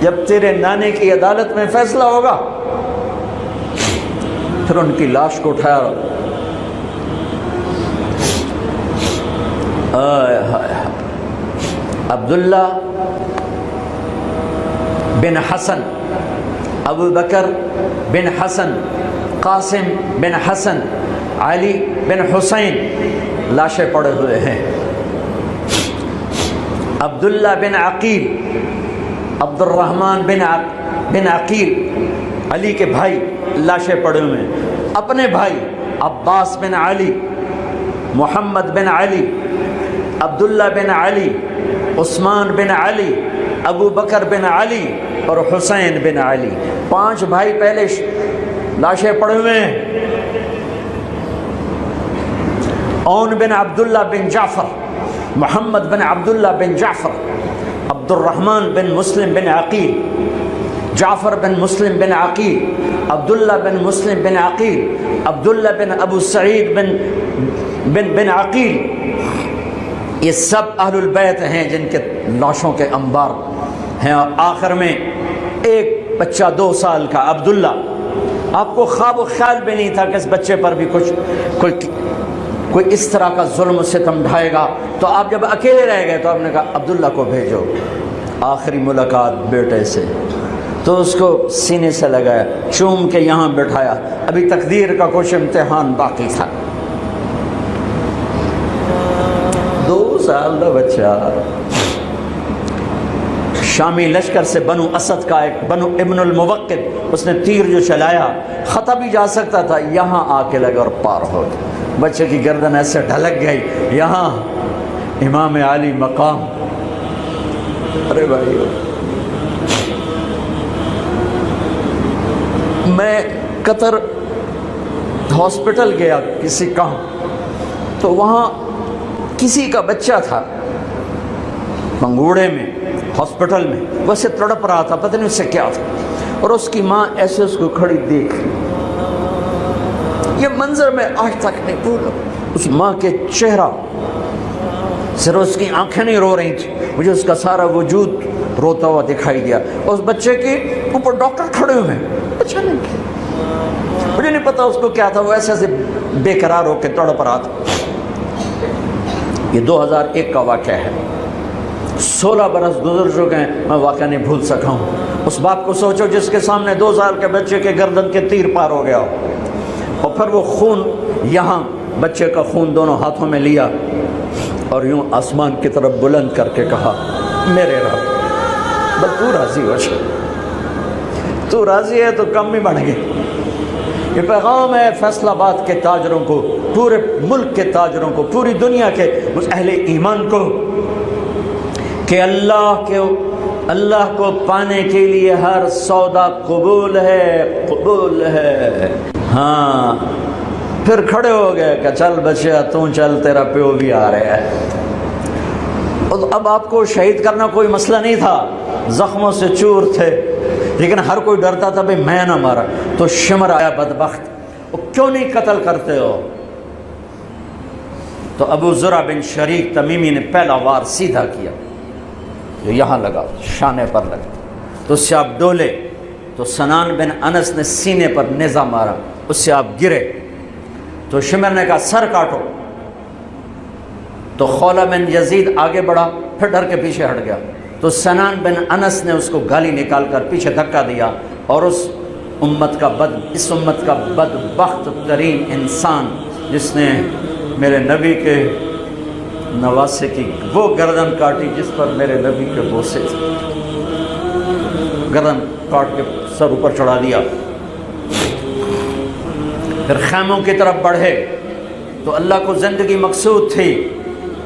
جب تیرے نانے کی عدالت میں فیصلہ ہوگا۔ پھر ان کی لاش کو اٹھایا، عبداللہ بن حسن، ابو بکر بن حسن، قاسم بن حسن، علی بن حسین لاشیں پڑے ہوئے ہیں۔ عبداللہ بن عقیل، عبد الرحمن بن عقیل، علی کے بھائی لاشیں پڑے ہوئے ہیں۔ اپنے بھائی عباس بن علی، محمد بن علی، عبداللہ بن علی، عثمان بن علی، ابو بکر بن علی اور حسین بن علی، 5 بھائی پہلے لاشیں پڑے ہوئے ہیں۔ اون بن عبداللہ بن جعفر، محمد بن عبداللہ بن جعفر، عبد الرحمن بن مسلم بن عقیل، جعفر بن مسلم بن عقیل، عبداللہ بن مسلم بن عقیل، عبداللہ بن ابو سعید بن عقیل، یہ سب اہل البیت ہیں جن کے لاشوں کے انبار ہیں۔ اور آخر میں ایک بچہ 2 سال کا عبداللہ، آپ کو خواب و خیال بھی نہیں تھا کہ اس بچے پر بھی کوئی اس طرح کا ظلم و ستم ڈھائے گا، تو آپ جب اکیلے رہ گئے تو آپ نے کہا عبداللہ کو بھیجو۔ آخری ملاقات بیٹے سے، تو اس کو سینے سے لگایا، چوم کے یہاں بٹھایا، ابھی تقدیر کا کچھ امتحان باقی تھا۔ 2 سال کا بچہ، شامی لشکر سے بنو اسد کا ایک بنو ابن الموقد، اس نے تیر جو چلایا، خطا بھی جا سکتا تھا، یہاں آ کے لگا اور پار ہو گیا۔ بچے کی گردن ایسے ڈھلک گئی، یہاں امام علی مقام۔ ارے بھائی، میں قطر ہاسپٹل گیا کسی کام، تو وہاں کسی کا بچہ تھا منگوڑے میں، ہاسپٹل میں، ویسے تڑپ رہا تھا، پتہ نہیں اس سے کیا تھا، اور اس کی ماں ایسے اس کو کھڑی دیکھ، یہ منظر میں آج تک نہیں بھولا۔ اس ماں کے چہرہ، صرف اس کی آنکھیں نہیں رو رہی تھیں، مجھے اس کا سارا وجود روتا ہوا دکھائی دیا۔ اس بچے کے اوپر ڈاکٹر کھڑے ہوئے ہیں، اچھا نہیں کیا، مجھے نہیں پتا اس کو کیا تھا، وہ ایسے ایسے بے قرار ہو کے تڑپ رہا تھا۔ یہ 2001 کا واقعہ ہے، 16 برس گزر چکے ہیں، میں واقعہ نہیں بھول سکا ہوں۔ اس باپ کو سوچو جس کے سامنے 2 سال کے بچے کے گردن کے تیر پار ہو گیا ہو، اور پھر وہ خون، یہاں بچے کا خون دونوں ہاتھوں میں لیا اور یوں آسمان کی طرف بلند کر کے کہا، میرے رب، بس تو راضی ہو جا، تو راضی ہے تو کم ہی بڑھ گئی۔ یہ پیغام ہے فیصل آباد کے تاجروں کو، پورے ملک کے تاجروں کو، پوری دنیا کے اس اہل ایمان کو، کہ اللہ کو پانے کے لیے ہر سودا قبول ہے، قبول ہے۔ ہاں، پھر کھڑے ہو گئے کہ چل بچیا تو چل، تیرا پیو بھی آ رہا ہے۔ اب آپ کو شہید کرنا کوئی مسئلہ نہیں تھا، زخموں سے چور تھے، لیکن ہر کوئی ڈرتا تھا بھئی میں نہ مارا۔ تو شمر آیا بدبخت، وہ کیوں نہیں قتل کرتے ہو؟ تو ابو زرع بن شریک تمیمی نے پہلا وار سیدھا کیا، جو یہاں لگا، شانے پر لگا، تو اس سے آپ ڈولے، تو سنان بن انس نے سینے پر نیزہ مارا، اس سے آپ گرے، تو شمر نے کہا سر کاٹو، تو خولہ بن یزید آگے بڑھا، پھر ڈر کے پیچھے ہٹ گیا، تو سنان بن انس نے اس کو گالی نکال کر پیچھے دھکا دیا، اور اس امت کا بدبخت ترین انسان جس نے میرے نبی کے نواسے کی وہ گردن کاٹی جس پر میرے نبی کے بوسے تھے، گردن کاٹ کے سر اوپر چڑھا دیا۔ پھر خیموں کی طرف بڑھے، تو اللہ کو زندگی مقصود تھی،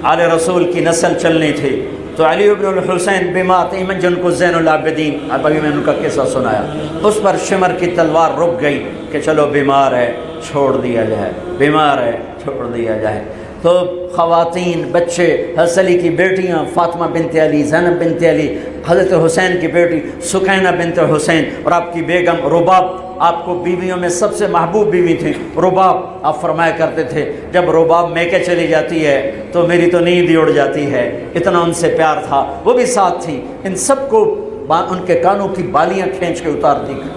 آل رسول کی نسل چلنی تھی، تو علی ابن الحسین بیمار تھے، جن کو زین العابدین، ابھی میں ان کا قصہ سنایا، اس پر شمر کی تلوار رک گئی کہ چلو بیمار ہے چھوڑ دیا جائے، بیمار ہے چھوڑ دیا جائے۔ تو خواتین، بچے، حضرت علی کی بیٹیاں فاطمہ بنت علی، زینب بنت علی، حضرت حسین کی بیٹی سکینہ بنت حسین، اور آپ کی بیگم رباب، آپ کو بیویوں میں سب سے محبوب بیوی تھی رباب۔ آپ فرمایا کرتے تھے جب رباب میکے چلی جاتی ہے تو میری تو نیند ہی اڑ جاتی ہے، اتنا ان سے پیار تھا، وہ بھی ساتھ تھی۔ ان سب کو ان کے کانوں کی بالیاں کھینچ کے اتار دی گئی۔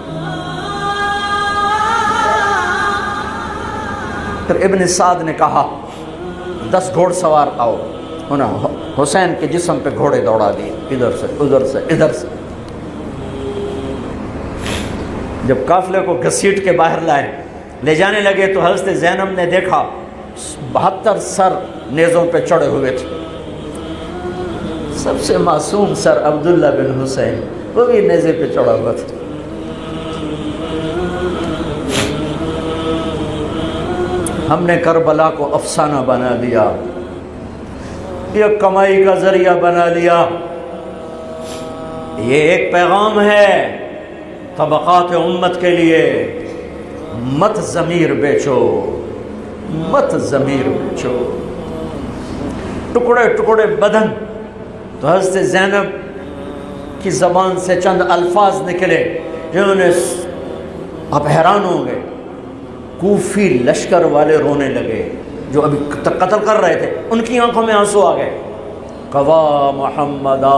پھر ابن سعد نے کہا 10 گھوڑ سوار آؤ، انہوں نے حسین کے جسم پہ گھوڑے دوڑا دیے، ادھر سے ادھر سے ادھر سے۔ جب قافلے کو گھسیٹ کے باہر لائے لے جانے لگے تو حضرت زینب نے دیکھا 72 سر نیزوں پہ چڑھے ہوئے تھے، سب سے معصوم سر عبداللہ بن حسین وہ بھی نیزے پہ چڑھا ہوا تھا۔ ہم نے کربلا کو افسانہ بنا دیا، یہ کمائی کا ذریعہ بنا لیا۔ یہ ایک پیغام ہے طبقات امت کے لیے، مت ضمیر بیچو، مت ضمیر بیچو۔ ٹکڑے ٹکڑے بدن، تو حضرت زینب کی زبان سے چند الفاظ نکلے جنہوں نے، آپ حیران ہوں گے، کوفی لشکر والے رونے لگے جو ابھی قتل کر رہے تھے، ان کی آنکھوں میں آنسو آ گئے۔ قوا محمدا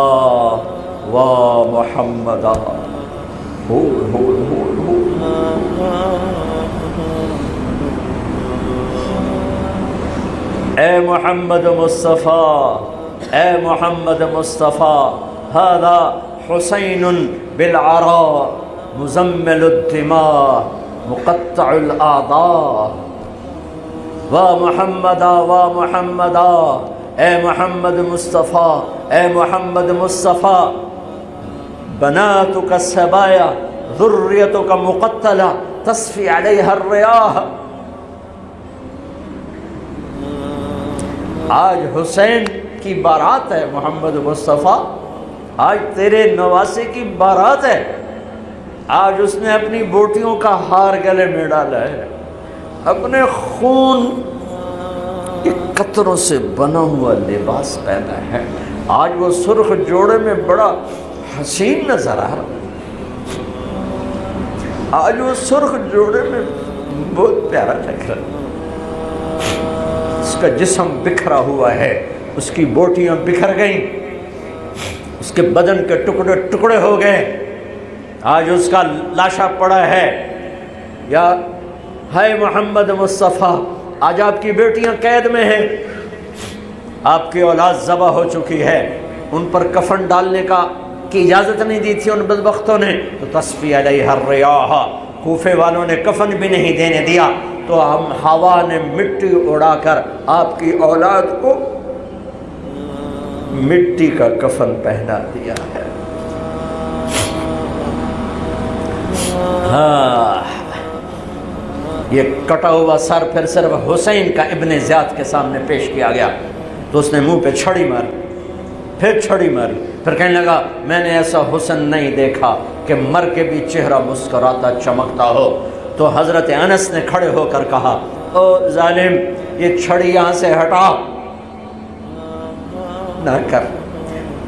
وا محمدا، اے محمد مصطفیٰ، اے محمد مصطفیٰ، هذا حسین بالعراء مزمل الدماء مقطع الاعضاء، وا محمدا وا محمدا، اے محمد مصطفیٰ، اے محمد مصطفیٰ، بناتک السبایا ذریتک مقتلہ تصفی علیہا الریاح۔ آج حسین کی بارات ہے محمد مصطفیٰ، آج تیرے نواسے کی بارات ہے، آج اس نے اپنی بوٹیوں کا ہار گلے میں ڈالا ہے، اپنے خون کے قطروں سے بنا ہوا لباس پہنا ہے، آج وہ سرخ جوڑے میں بڑا حسین نظر آ رہا ہے، آج وہ سرخ جوڑے میں بہت پیارا لگ رہا ہے، اس کا جسم بکھرا ہوا ہے، اس کی بوٹیاں بکھر گئیں، اس کے بدن کے ٹکڑے ٹکڑے ہو گئے، آج اس کا لاشا پڑا ہے۔ یا ہے محمد مصطفیٰ، آج آپ کی بیٹیاں قید میں ہیں، آپ کی اولاد ذبح ہو چکی ہے، ان پر کفن ڈالنے کی اجازت نہیں دی تھی ان بدبختوں نے، تو تصفی علیہ الریاح، کوفے والوں نے کفن بھی نہیں دینے دیا، تو ہم ہوا نے مٹی اڑا کر آپ کی اولاد کو مٹی کا کفن پہنا دیا ہے۔ ہاں، یہ کٹا ہوا سر پھر صرف حسین کا ابن زیاد کے سامنے پیش کیا گیا، تو اس نے منہ پہ چھڑی ماری، پھر چھڑی ماری، پھر کہنے لگا میں نے ایسا حسن نہیں دیکھا کہ مر کے بھی چہرہ مسکراتا چمکتا ہو۔ تو حضرت انس نے کھڑے ہو کر کہا او ظالم، یہ چھڑی یہاں سے ہٹا، نہ کر،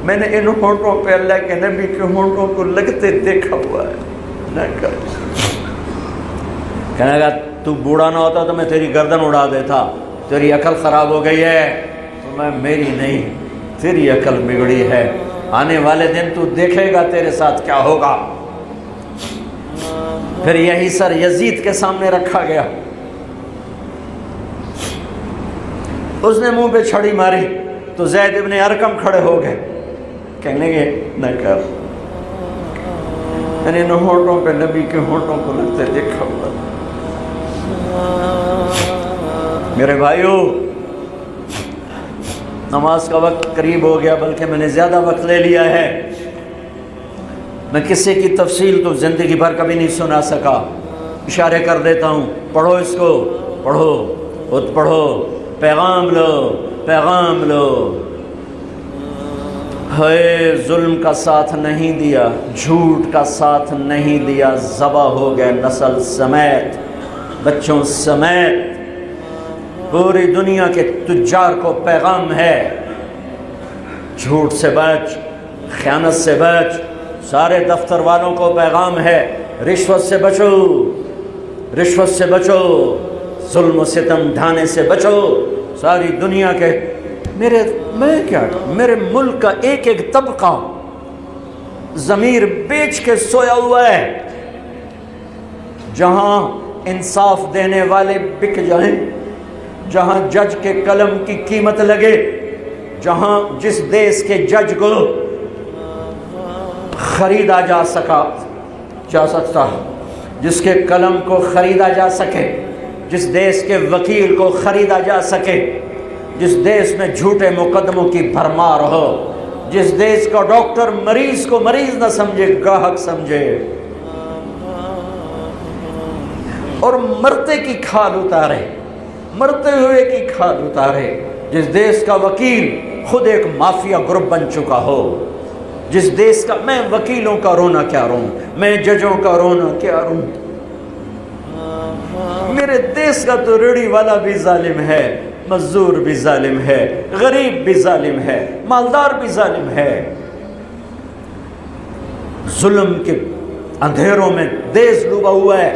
میں نے ان ہونٹوں پہ اللہ کے نبی کے ہونٹوں کو لگتے دیکھا ہوا ہے، نہ کر۔ کہنے لگا تو بوڑھا نہ ہوتا تو میں تیری گردن اڑا دیتا، تیری عقل خراب ہو گئی ہے۔ تو میں میری نہیں، تیری عقل بگڑی ہے، آنے والے دن تو دیکھے گا تیرے ساتھ کیا ہوگا۔ پھر یہی سر یزید کے سامنے رکھا گیا، اس نے منہ پہ چھڑی ماری تو زید ابن ارقم کھڑے ہو گئے، کہنے لگے نہ کر، میں نے ان ہونٹوں پہ نبی کے ہونٹوں کو لگتے دیکھا ہوا۔ میرے بھائیو، نماز کا وقت قریب ہو گیا، بلکہ میں نے زیادہ وقت لے لیا ہے، میں کسی کی تفصیل تو زندگی بھر کبھی نہیں سنا سکا، اشارے کر دیتا ہوں، پڑھو اس کو، پڑھو، خود پڑھو، پیغام لو، پیغام لو۔ ہے ظلم کا ساتھ نہیں دیا، جھوٹ کا ساتھ نہیں دیا، ذبح ہو گئے نسل سمیت، بچوں سمیت۔ پوری دنیا کے تجار کو پیغام ہے، جھوٹ سے بچ، خیانت سے بچ، سارے دفتر والوں کو پیغام ہے، رشوت سے بچو، رشوت سے بچو، ظلم و ستم ڈھانے سے بچو۔ ساری دنیا کے میرے ملک کا ایک ایک طبقہ ضمیر بیچ کے سویا ہوا ہے. جہاں انصاف دینے والے بک جائیں، جہاں جج کے قلم کی قیمت لگے، جہاں جس دیس کے جج کو خریدا جا سکتا، جس کے قلم کو خریدا جا سکے، جس دیس کے وکیل کو خریدا جا سکے، جس دیس میں جھوٹے مقدموں کی بھرمار ہو، جس دیس کا ڈاکٹر مریض کو مریض نہ سمجھے، گاہک سمجھے، اور مرتے کی کھال اتارے، مرتے ہوئے کی کھال اتارے، جس دیس کا وکیل خود ایک مافیا گروپ بن چکا ہو، جس دیس کا، میں وکیلوں کا رونا کیا روں، میں ججوں کا رونا کیا روں، میرے دیس کا تو ریڑھی والا بھی ظالم ہے، مزدور بھی ظالم ہے، غریب بھی ظالم ہے، مالدار بھی ظالم ہے. ظلم کے اندھیروں میں دیس ڈوبا ہوا ہے.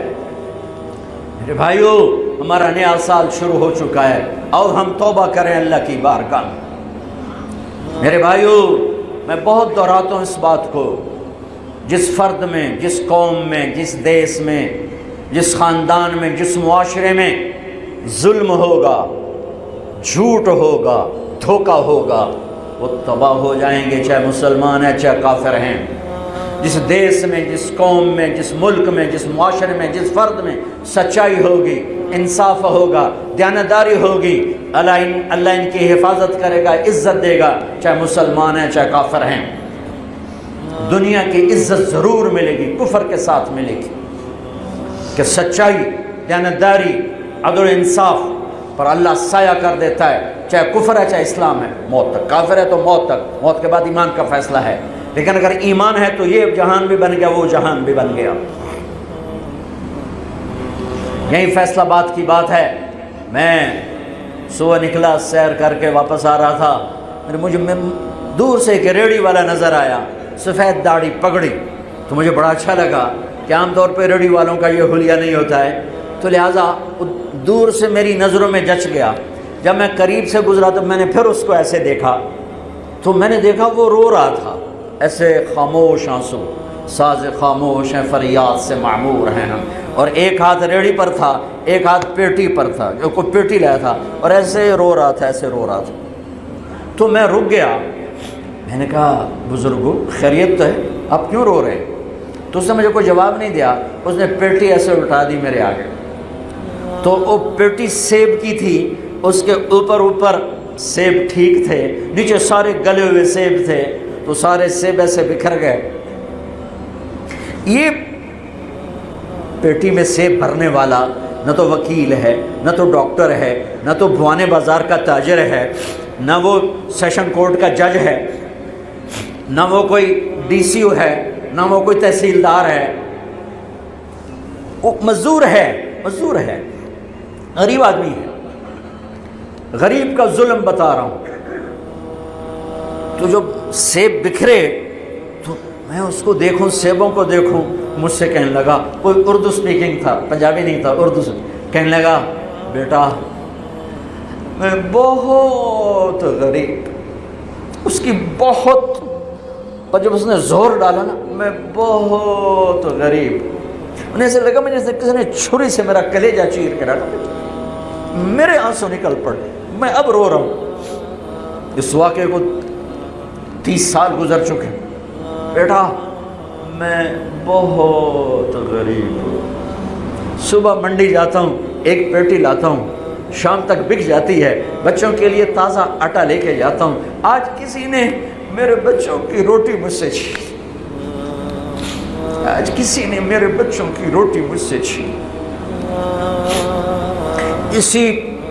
میرے بھائیو، ہمارا نیا سال شروع ہو چکا ہے، اور ہم توبہ کریں اللہ کی بارگاہ. میرے بھائیو، میں بہت دہراتا ہوں اس بات کو، جس فرد میں، جس قوم میں، جس دیس میں، جس خاندان میں، جس معاشرے میں ظلم ہوگا، جھوٹ ہوگا، دھوکہ ہوگا، وہ تباہ ہو جائیں گے، چاہے مسلمان ہیں چاہے کافر ہیں. جس دیس میں، جس قوم میں، جس ملک میں، جس معاشرے میں، جس فرد میں سچائی ہوگی، انصاف ہوگا، دیانتداری ہوگی، اللہ ان کی حفاظت کرے گا، عزت دے گا، چاہے مسلمان ہیں چاہے کافر ہیں. دنیا کی عزت ضرور ملے گی، کفر کے ساتھ ملے گی، کہ سچائی، دیانتداری، عدل و انصاف پر اللہ سایہ کر دیتا ہے، چاہے کفر ہے چاہے اسلام ہے، موت تک. کافر ہے تو موت تک، موت کے بعد ایمان کا فیصلہ ہے. لیکن اگر ایمان ہے تو یہ جہان بھی بن گیا، وہ جہان بھی بن گیا. یہی فیصلہ بات کی بات ہے. میں صبح نکلا، سیر کر کے واپس آ رہا تھا، مجھے دور سے ایک ریڑھی والا نظر آیا، سفید داڑھی پگڑی، تو مجھے بڑا اچھا لگا کہ عام طور پہ ریڑھی والوں کا یہ حلیہ نہیں ہوتا ہے، تو لہٰذا دور سے میری نظروں میں جچ گیا. جب میں قریب سے گزرا تو میں نے پھر اس کو ایسے دیکھا، تو میں نے دیکھا وہ رو رہا تھا، ایسے خاموش آنسو، ساز خاموش ہیں فریاد سے معمور ہیں ہم، اور ایک ہاتھ ریڑھی پر تھا، ایک ہاتھ پیٹی پر تھا، جو کوئی پیٹی لایا تھا، اور ایسے رو رہا تھا، ایسے رو رہا تھا. تو میں رک گیا، میں نے کہا بزرگو خیریت تو ہے، آپ کیوں رو رہے ہیں؟ تو اس نے مجھے کوئی جواب نہیں دیا. اس نے پیٹی ایسے اٹھا دی میرے آگے، تو وہ پیٹی سیب کی تھی، اس کے اوپر سیب ٹھیک تھے، نیچے سارے گلے ہوئے سیب تھے، تو سارے سیب ایسے بکھر گئے. یہ پیٹی میں سیب بھرنے والا نہ تو وکیل ہے، نہ تو ڈاکٹر ہے، نہ تو بھوانے بازار کا تاجر ہے، نہ وہ سیشن کورٹ کا جج ہے، نہ وہ کوئی ڈی سی او ہے، نہ وہ کوئی تحصیلدار ہے، وہ مزدور ہے، غریب آدمی ہے. غریب کا ظلم بتا رہا ہوں. تو جب سیب بکھرے تو میں اس کو دیکھوں، سیبوں کو دیکھوں، مجھ سے کہنے لگا، کوئی اردو سپیکنگ تھا، پنجابی نہیں تھا، اردو سے کہنے لگا، بیٹا میں بہت غریب، اس کی بہت، اور جب اس نے زور ڈالا نا، میں بہت غریب، انہیں ایسے لگا مجھے کسی نے چھری سے میرا کلیجہ چیر کے ڈالا. میرے آنسو نکل پڑے، میں اب رو رہا ہوں. اس واقعے کو 30 سال گزر چکے. بیٹا میں بہت غریب ہوں، صبح منڈی جاتا ہوں، ایک پیٹی لاتا ہوں، شام تک بک جاتی ہے، بچوں کے لیے تازہ آٹا لے کے جاتا ہوں. آج کسی نے میرے بچوں کی روٹی مجھ سے چھین، آج کسی نے میرے بچوں کی روٹی مجھ سے چھین. اسی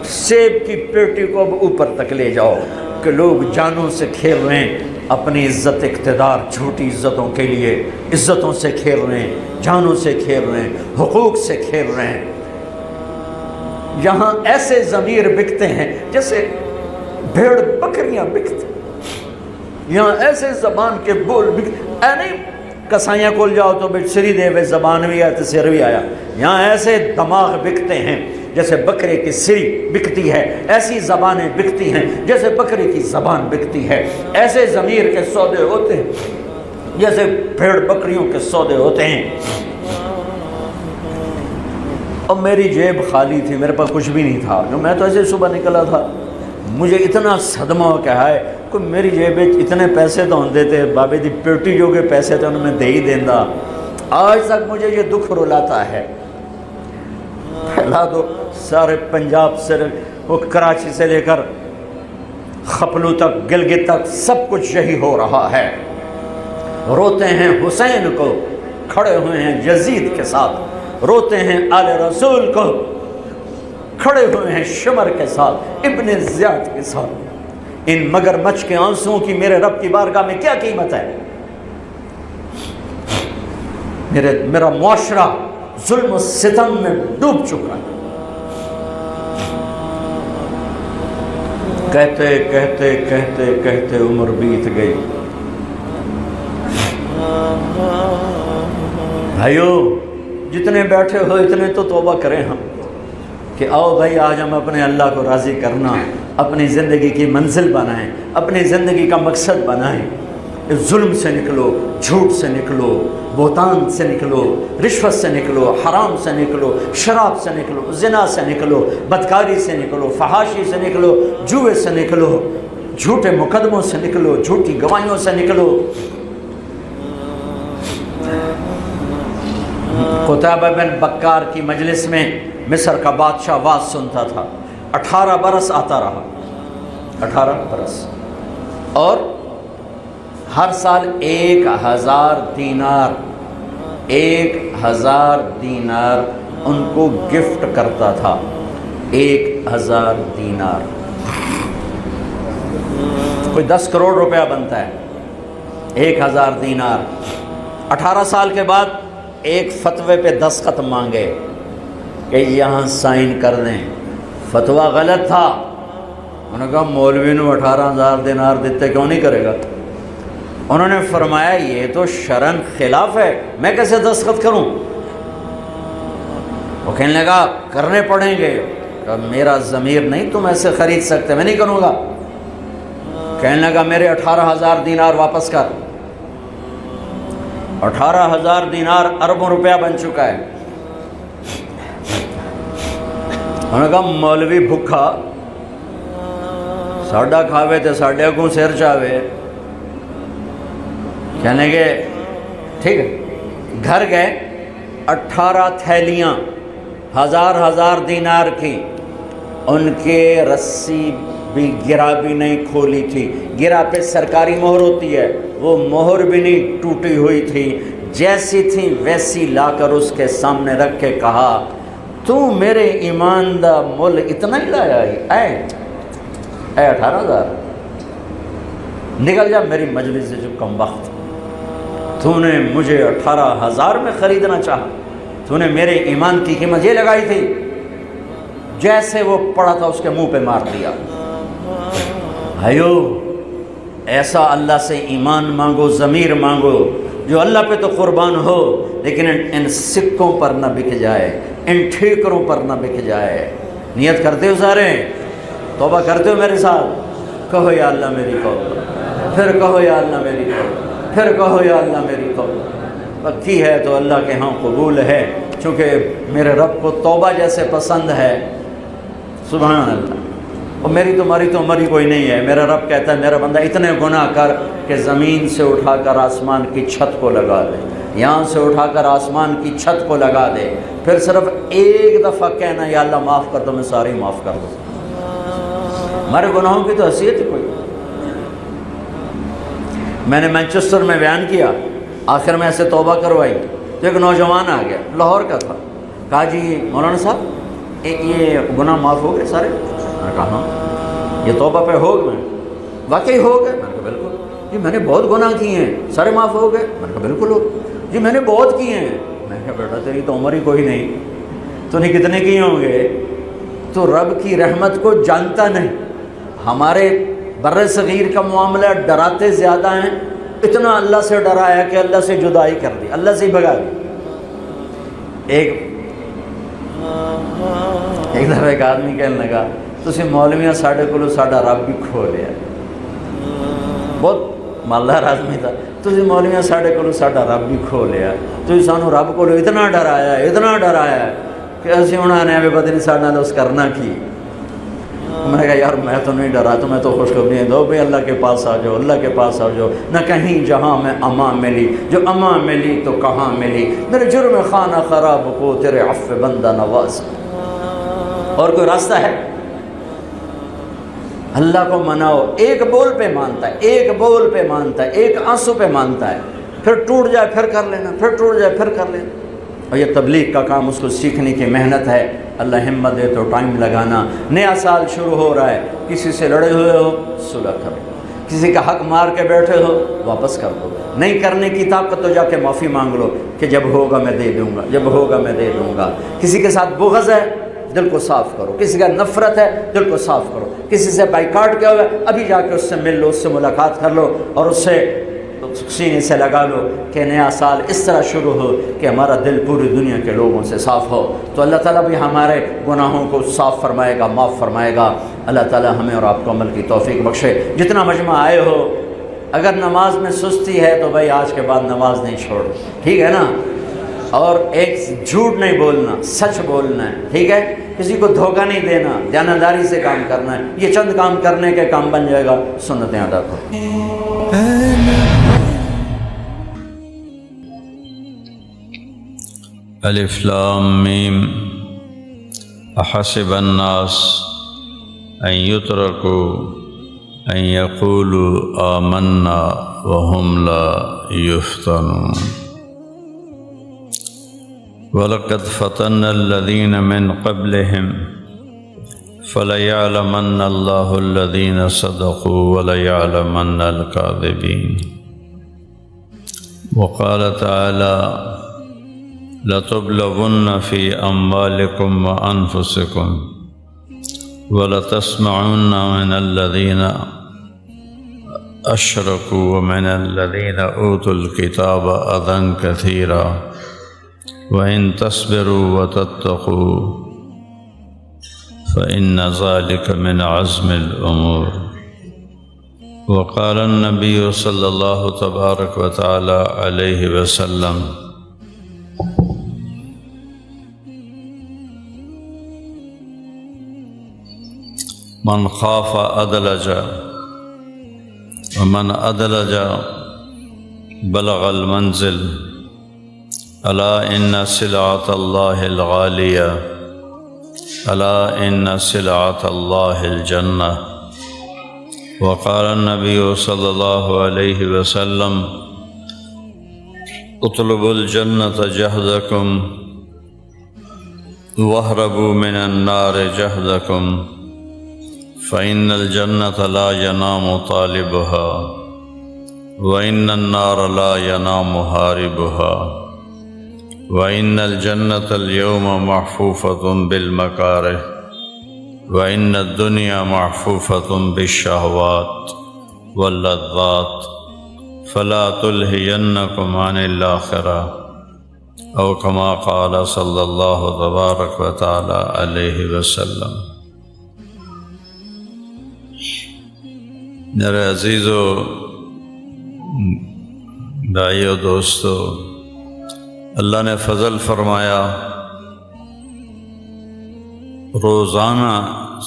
سیب کی پیٹی کو اب اوپر تک لے جاؤ کہ لوگ جانوں سے کھیل رہے ہیں، اپنی عزت اقتدار، جھوٹی عزتوں کے لیے عزتوں سے کھیل رہے ہیں، جانوں سے کھیل رہے ہیں، حقوق سے کھیل رہے ہیں. یہاں ایسے ضمیر بکتے ہیں جیسے بھیڑ بکریاں بکتے، یہاں ایسے زبان کے بول بکتے. نہیں کسائیاں کھول جاؤ تو سری دے وے زبان بھی آیا تو سر بھی آیا. یہاں ایسے دماغ بکتے ہیں جیسے بکرے کی سری بکتی ہے، ایسی زبانیں بکتی ہیں جیسے بکرے کی زبان بکتی ہے. ایسے ضمیر کے سودے ہوتے ہیں. جیسے بھیڑ بکریوں کے سودے ہوتے ہیں. اور میری جیب خالی تھی, میرے پاس کچھ بھی نہیں تھا. جو میں تو ایسے صبح نکلا تھا, مجھے اتنا صدمہ ہو کہ ہے کہ میری جیب اتنے پیسے تو ہوں دیتے, بابے دی پیٹی جو کہ پیسے تھے انہوں نے دے ہی دینا. آج تک مجھے یہ دکھ رلاتا ہے. پھیلا دو سارے پنجاب سے, وہ کراچی سے لے کر خپلو تک, گلگت تک, سب کچھ یہی ہو رہا ہے. روتے ہیں حسین کو, کھڑے ہوئے ہیں یزید کے ساتھ. روتے ہیں آل رسول کو, کھڑے ہوئے ہیں شمر کے ساتھ, ابن زیاد کے ساتھ. ان مگر مچھ کے آنسوؤں کی میرے رب کی بارگاہ میں کیا قیمت ہے؟ میرا معاشرہ ظلم و ستم میں ڈوب چکا ہے. کہتے کہتے کہتے کہتے عمر بیت گئی. بھائیو جتنے بیٹھے ہو اتنے تو توبہ کریں ہم, کہ آؤ بھائی آج ہم اپنے اللہ کو راضی کرنا, اپنی زندگی کی منزل بنائیں, اپنی زندگی کا مقصد بنائیں. ظلم سے نکلو, جھوٹ سے نکلو, بہتان سے نکلو, رشوت سے نکلو, حرام سے نکلو, شراب سے نکلو, زنا سے نکلو, بدکاری سے نکلو, فحاشی سے نکلو, جوئے سے نکلو, جھوٹے مقدموں سے نکلو, جھوٹی گواہیوں سے نکلو. قتیبہ بن بکار کی مجلس میں مصر کا بادشاہ واز سنتا تھا. 18 برس آتا رہا, 18 برس, اور ہر سال 1000 دینار 1000 دینار ان کو گفٹ کرتا تھا. 1000 دینار کوئی 10 کروڑ روپیہ بنتا ہے. 1000 دینار. 18 سال کے بعد ایک فتوے پہ دستخط مانگے کہ یہاں سائن کر دیں. فتویٰ غلط تھا. انہوں نے کہا مولوی نے 18,000 دینار دیتے, کیوں نہیں کرے گا؟ انہوں نے فرمایا یہ تو شرعاً خلاف ہے, میں کیسے دستخط کروں؟ وہ کہنے لگا کرنے پڑیں گے. کہا میرا ضمیر نہیں تم ایسے خرید سکتے, میں نہیں کروں گا. کہنے لگا میرے 18,000 دینار واپس کر. 18,000 دینار اربوں روپیہ بن چکا ہے. انہوں نے کہا مولوی بھکھا ساڈا کھاوے تے ساڈے اگوں سر چاوے. کہنے گے ٹھیک ہے. گھر گئے, 18 تھیلیاں 1000 دینار کی. ان کے رسی بھی گرا بھی نہیں کھولی تھی. گرا پہ سرکاری مہر ہوتی ہے, وہ مہر بھی نہیں ٹوٹی ہوئی تھی. جیسی تھی ویسی لا کر اس کے سامنے رکھ کے کہا تو میرے ایمان دا مول اتنا ہی لایا اے 18,000, نکل جا میری مجلس سے جو کم وقت. تو نے مجھے 18,000 میں خریدنا چاہا, تو نے میرے ایمان کی قیمت یہ لگائی تھی. جیسے وہ پڑا تھا اس کے منہ پہ مار دیا. بھائیو ایسا اللہ سے ایمان مانگو, ضمیر مانگو جو اللہ پہ تو قربان ہو, لیکن ان سکوں پر نہ بک جائے, ان ٹھیکروں پر نہ بک جائے. نیت کرتے ہو سارے؟ توبہ کرتے ہو میرے ساتھ؟ کہو یا اللہ میری توبہ, پھر کہو یا اللہ میری توبہ, پھر کہو یا اللہ میری توبہ. کی ہے تو اللہ کے ہاں قبول ہے, چونکہ میرے رب کو توبہ جیسے پسند ہے. سبحان اللہ. اور میری تمہاری تو عمر ہی کوئی نہیں ہے. میرا رب کہتا ہے میرا بندہ اتنے گناہ کر کہ زمین سے اٹھا کر آسمان کی چھت کو لگا دے, یہاں سے اٹھا کر آسمان کی چھت کو لگا دے, پھر صرف ایک دفعہ کہنا یا اللہ معاف کر دو, میں ساری معاف کر دوں. ہمارے گناہوں کی تو حیثیت کوئی. میں نے مینچسٹر میں بیان کیا, آخر میں ایسے توبہ کروائی تو ایک نوجوان آ گیا, لاہور کا تھا. کہا جی مولانا صاحب یہ گناہ معاف ہو گئے سارے؟ میں نے کہا ہاں. یہ توبہ پہ ہو گئے؟ واقعی ہو گئے؟ میں نے کہا بالکل. جی میں نے بہت گناہ کیے ہیں, سارے معاف ہو گئے؟ میں نے کہا بالکل ہو. جی میں نے بہت کیے ہیں. میں نے کہا بیٹا تیری تو عمر ہی کوئی نہیں, تو نے کتنے کیے ہوں گے؟ تو رب کی رحمت کو جانتا نہیں. ہمارے بر صغیر کا معاملہ ڈراتے زیادہ ہیں. اتنا اللہ سے ڈرایا کہ اللہ سے جدائی کر دی, اللہ سے ہی بھگا دی. ایک دفعہ ایک آدمی کہنے لگا تسی مولویاں ساڈے کولوں ساڈا رب بھی کھو لیا. بہت مالدار آدمی تھا. تسی مولویاں ساڈے کولوں ساڈا رب بھی کھو لیا. تسی سانو رب کولوں اتنا ڈرایا کہ اسی ہن آنے بھی پتہ نہیں ساڈے نال اس کرنا کی. میں کہا یار میں تو نہیں ڈرا, تمہیں تو خوشخبری دو بھائی اللہ کے پاس آ جاؤ, اللہ کے پاس آ جاؤ. نہ کہیں جہاں میں امان ملی, جو امان ملی تو کہاں ملی. میرے جرم خانہ خراب کو تیرے عفو بندہ نواز. اور کوئی راستہ ہے؟ اللہ کو مناؤ. ایک بول پہ مانتا ہے, ایک بول پہ مانتا ہے, ایک آنسو پہ مانتا ہے, پھر ٹوٹ جائے پھر کر لینا, پھر ٹوٹ جائے پھر کر لینا. اور یہ تبلیغ کا کام, اس کو سیکھنے کی محنت ہے. اللہ ہمت دے تو ٹائم لگانا. نیا سال شروع ہو رہا ہے, کسی سے لڑے ہوئے ہو صلح کرو, کسی کا حق مار کے بیٹھے ہو واپس کر دو. نہیں کرنے کی طاقت تو جا کے معافی مانگ لو کہ جب ہوگا میں دے دوں گا, جب ہوگا میں دے دوں گا. کسی کے ساتھ بغض ہے, دل کو صاف کرو. کسی کا نفرت ہے, دل کو صاف کرو. کسی سے بائیکاٹ کیا ہوا ہے, ابھی جا کے اس سے مل لو, اس سے ملاقات کر لو, اور اس سے سینے سے لگا لو کہ نیا سال اس طرح شروع ہو کہ ہمارا دل پوری دنیا کے لوگوں سے صاف ہو. تو اللہ تعالیٰ بھی ہمارے گناہوں کو صاف فرمائے گا, معاف فرمائے گا. اللہ تعالیٰ ہمیں اور آپ کو عمل کی توفیق بخشے. جتنا مجمع آئے ہو, اگر نماز میں سستی ہے تو بھائی آج کے بعد نماز نہیں چھوڑ, ٹھیک ہے نا. اور ایک جھوٹ نہیں بولنا, سچ بولنا ہے, ٹھیک ہے. کسی کو دھوکہ نہیں دینا, دیانتداری سے کام کرنا ہے. یہ چند کام کرنے کے کام بن جائے گا. سنتیں ادا کرو. الف لام میم احسب الناس ان يتركوا ان يقولوا آمنا وهم لا يفتنون ولقد فتنا الذين من قبلهم فليعلمن الله الذين صدقوا وليعلمن الكاذبين. وقال تعالى لتبلغن في أموالكم وأنفسكم ولتسمعن من الذين أشركوا ومن الذين أوتوا الكتاب أذى كثيرا وإن تصبروا وتتقوا فإن ذلك من عزم الأمور. وقال النبي صلى الله تبارك وتعالى عليه وسلم من خاف أدلج ومن أدلج بلغ المنزل ألا إن سلعة الله الغالية ألا إن سلعة الله الجنة. وقال النبي صلى الله عليه وسلم اطلبوا الجنة جهدكم واهربوا من النار جهدكم فإن الجنة لا ينام طالبها وإن النار لا ينام هاربها وإن الجنة اليوم محفوفة بالمكاره وإن الدنيا محفوفة بالشهوات واللذات فلا تلهينكم عن الآخرة أو كما قال صلى الله تبارك وتعالى عليه وسلم. میرے عزیزو بھائیو دوستو، اللہ نے فضل فرمایا روزانہ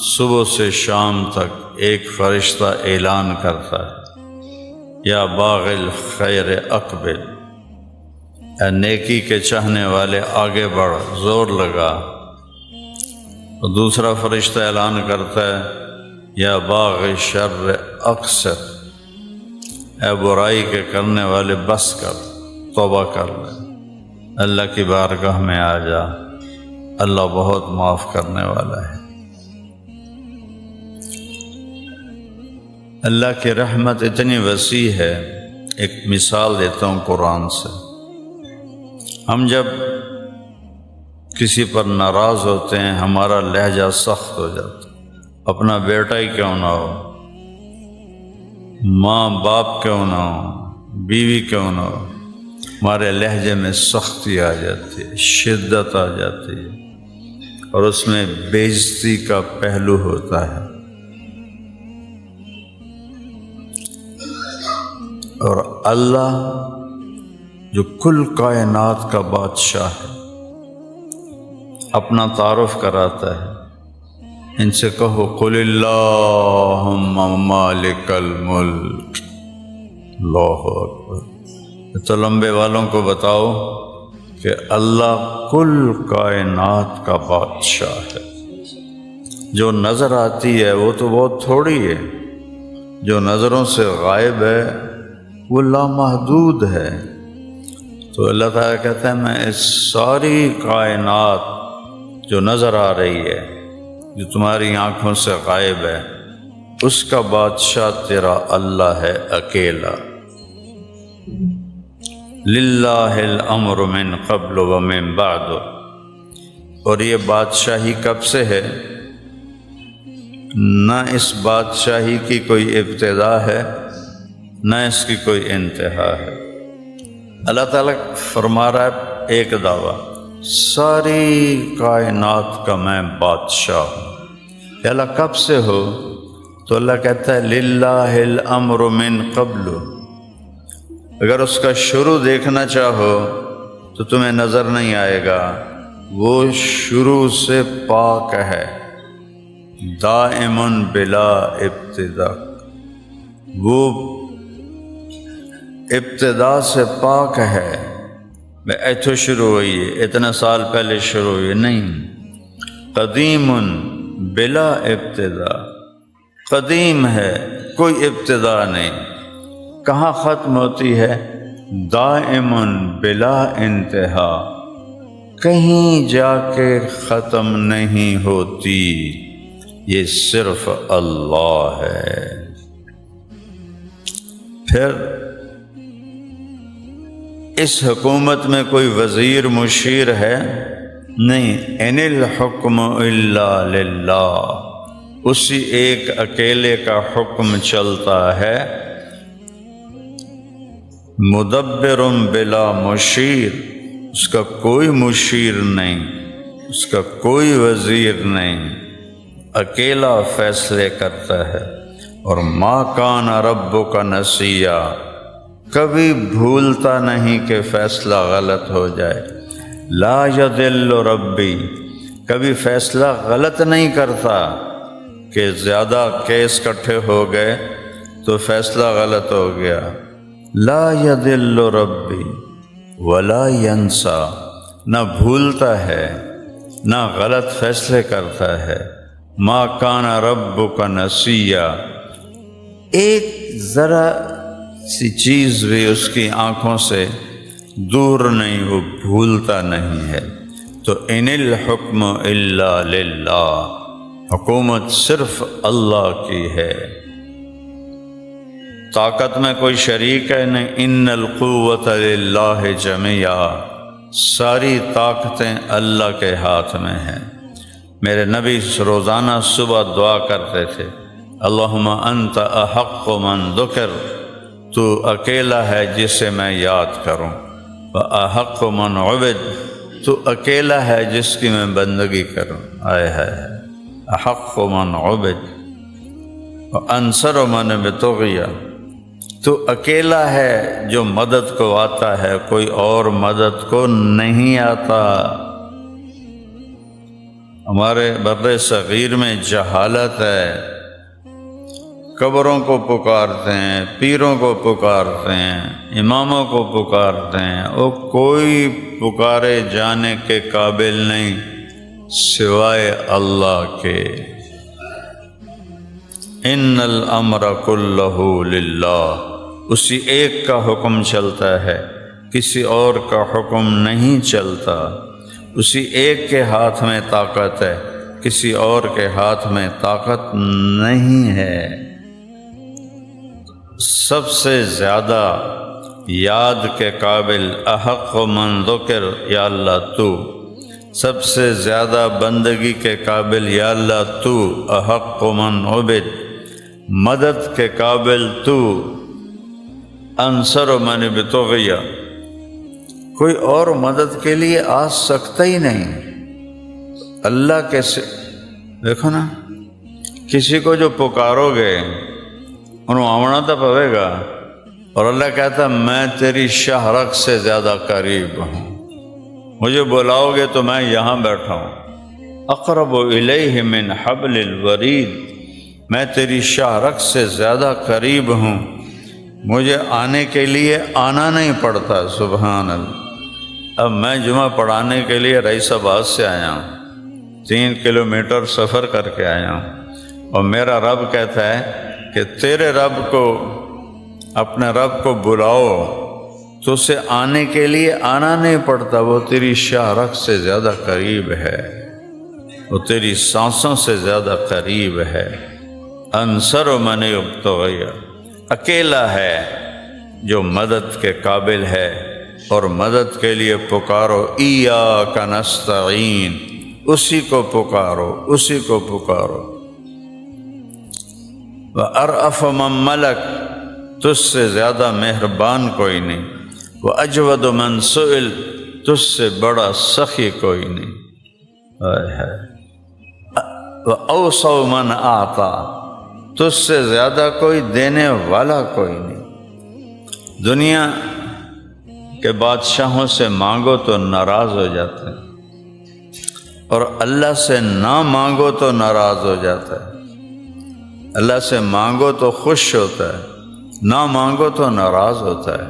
صبح سے شام تک ایک فرشتہ اعلان کرتا ہے یا باغ الخیر اقبل، اے نیکی کے چاہنے والے آگے بڑھ، زور لگا. اور دوسرا فرشتہ اعلان کرتا ہے یا باغ شر اقصر، اے برائی کے کرنے والے بس کر، توبہ کر لے، اللہ کی بارگاہ میں آ جا، اللہ بہت معاف کرنے والا ہے. اللہ کی رحمت اتنی وسیع ہے. ایک مثال دیتا ہوں قرآن سے. ہم جب کسی پر ناراض ہوتے ہیں ہمارا لہجہ سخت ہو جاتا ہے. اپنا بیٹا ہی کیوں نہ ہو، ماں باپ کیوں نہ ہو، بیوی کیوں نہ ہو، ہمارے لہجے میں سختی آ جاتی ہے، شدت آ جاتی ہے، اور اس میں بے عزتی کا پہلو ہوتا ہے. اور اللہ جو کل کائنات کا بادشاہ ہے اپنا تعارف کراتا ہے. ان سے کہو قل اللہم مالک الملک. اللہ اکبر. تو لمبے والوں کو بتاؤ کہ اللہ کل کائنات کا بادشاہ ہے. جو نظر آتی ہے وہ تو بہت تھوڑی ہے، جو نظروں سے غائب ہے وہ لامحدود ہے. تو اللہ تعالیٰ کہتا ہے میں اس ساری کائنات جو نظر آ رہی ہے، جو تمہاری آنکھوں سے غائب ہے، اس کا بادشاہ تیرا اللہ ہے اکیلا. للہ الامر من قبل ومن بعد. اور یہ بادشاہی کب سے ہے؟ نہ اس بادشاہی کی کوئی ابتدا ہے نہ اس کی کوئی انتہا ہے. اللہ تعالیٰ فرما رہا ہے ایک دعویٰ، ساری کائنات کا میں بادشاہ ہوں. اللہ کب سے ہو؟ تو اللہ کہتا ہے للہ الامر من قبل. اگر اس کا شروع دیکھنا چاہو تو تمہیں نظر نہیں آئے گا. وہ شروع سے پاک ہے، دائم بلا ابتدا. وہ ابتدا سے پاک ہے. میں ایتھو شروع ہوئی ہے، اتنا سال پہلے شروع ہوئی نہیں. قدیم بلا ابتدا، قدیم ہے، کوئی ابتدا نہیں. کہاں ختم ہوتی ہے؟ دائم بلا انتہا، کہیں جا کے ختم نہیں ہوتی. یہ صرف اللہ ہے. پھر اس حکومت میں کوئی وزیر مشیر ہے نہیں. ان الحکم الا للہ. اسی ایک اکیلے کا حکم چلتا ہے. مدبر بلا مشیر، اس کا کوئی مشیر نہیں، اس کا کوئی وزیر نہیں، اکیلا فیصلے کرتا ہے. اور ما کان ربک نسیا، کبھی بھولتا نہیں کہ فیصلہ غلط ہو جائے. لا یضل ربی، کبھی فیصلہ غلط نہیں کرتا کہ زیادہ کیس کٹھے ہو گئے تو فیصلہ غلط ہو گیا. لا یضل ربی ولا ینسا، نہ بھولتا ہے نہ غلط فیصلے کرتا ہے. ما کان ربک نسیا، ایک ذرا سی چیز بھی اس کی آنکھوں سے دور نہیں، وہ بھولتا نہیں ہے. تو ان الحکم الا للہ، حکومت صرف اللہ کی ہے. طاقت میں کوئی شریک ہے نہیں. ان القوت للہ جميعا، ساری طاقتیں اللہ کے ہاتھ میں ہیں. میرے نبی روزانہ صبح دعا کرتے تھے اللہم انت احق من ذکر، تو اکیلا ہے جسے میں یاد کروں. وَأَحَقُّ مَنْ عُبِدْ، تو اکیلا ہے جس کی میں بندگی کروں. آئے ہے احق من عبد وانصر من ابتغی، تو اکیلا ہے جو مدد کو آتا ہے، کوئی اور مدد کو نہیں آتا. ہمارے بر صغیر میں جہالت ہے. قبروں کو پکارتے ہیں، پیروں کو پکارتے ہیں، اماموں کو پکارتے ہیں، وہ کوئی پکارے جانے کے قابل نہیں سوائے اللہ کے. ان الامر کلہ للہ، اسی ایک کا حکم چلتا ہے، کسی اور کا حکم نہیں چلتا. اسی ایک کے ہاتھ میں طاقت ہے، کسی اور کے ہاتھ میں طاقت نہیں ہے. سب سے زیادہ یاد کے قابل احق من ذکر یا اللہ تو، سب سے زیادہ بندگی کے قابل یا اللہ تو، احق من عبد، مدد کے قابل تو، انصر من ابتغی، کوئی اور مدد کے لیے آ سکتا ہی نہیں. اللہ کے دیکھو نا، کسی کو جو پکارو گے انہوں آونا تو پوے گا، اور اللہ کہتا میں تیری شہرک سے زیادہ قریب ہوں، مجھے بلاؤ گے تو میں یہاں بیٹھا ہوں۔ اقرب الیہ من حبل الورید، میں تیری شہرک سے زیادہ قریب ہوں، مجھے آنے کے لیے آنا نہیں پڑتا۔ سبحان اللہ۔ اب میں جمعہ پڑھانے کے لیے رئیس آباد سے آیا ہوں، 3 کلومیٹر سفر کر کے آیا ہوں، اور میرا رب کہتا ہے کہ تیرے رب کو، اپنے رب کو بلاؤ تو اسے آنے کے لیے آنا نہیں پڑتا، وہ تیری شہرک سے زیادہ قریب ہے، وہ تیری سانسوں سے زیادہ قریب ہے۔ انصر من ابتغی، اکیلا ہے جو مدد کے قابل ہے، اور مدد کے لیے پکارو، ایاک نستعین، اسی کو پکارو، اسی کو پکارو۔ وَأَرْأَفَ مَن مَلَكَ، تجھ سے زیادہ مہربان کوئی نہیں، وَأَجْوَدُ مَن سُئِلَ، تجھ سے بڑا سخی کوئی نہیں، وَأَوْسَعُ مَنْ أَعْطَى، تجھ سے زیادہ کوئی دینے والا کوئی نہیں۔ دنیا کے بادشاہوں سے مانگو تو ناراض ہو جاتے ہیں، اور اللہ سے نہ مانگو تو ناراض ہو جاتا ہے۔ اللہ سے مانگو تو خوش ہوتا ہے، نہ مانگو تو ناراض ہوتا ہے۔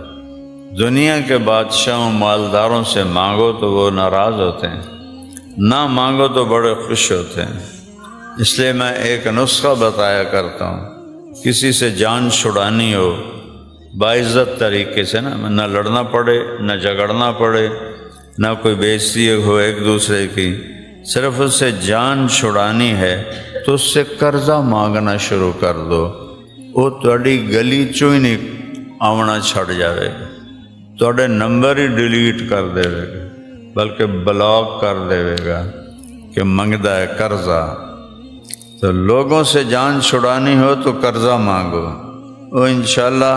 دنیا کے بادشاہوں مالداروں سے مانگو تو وہ ناراض ہوتے ہیں، نہ مانگو تو بڑے خوش ہوتے ہیں۔ اس لیے میں ایک نسخہ بتایا کرتا ہوں، کسی سے جان چھڑانی ہو باعزت طریقے سے، نہ لڑنا پڑے، نہ جھگڑنا پڑے، نہ کوئی بےعزتی ہو ایک دوسرے کی، صرف اس سے جان چھڑانی ہے تو اس سے قرضہ مانگنا شروع کر دو، وہ تھوڑی گلی چوں ہی نہیں آونا چھڑ جاوے گا، تھوڑے نمبر ہی ڈیلیٹ کر دے گا، بلکہ بلاک کر دے گا کہ منگدا ہے قرضہ۔ تو لوگوں سے جان چھڑانی ہو تو قرضہ مانگو، وہ انشاءاللہ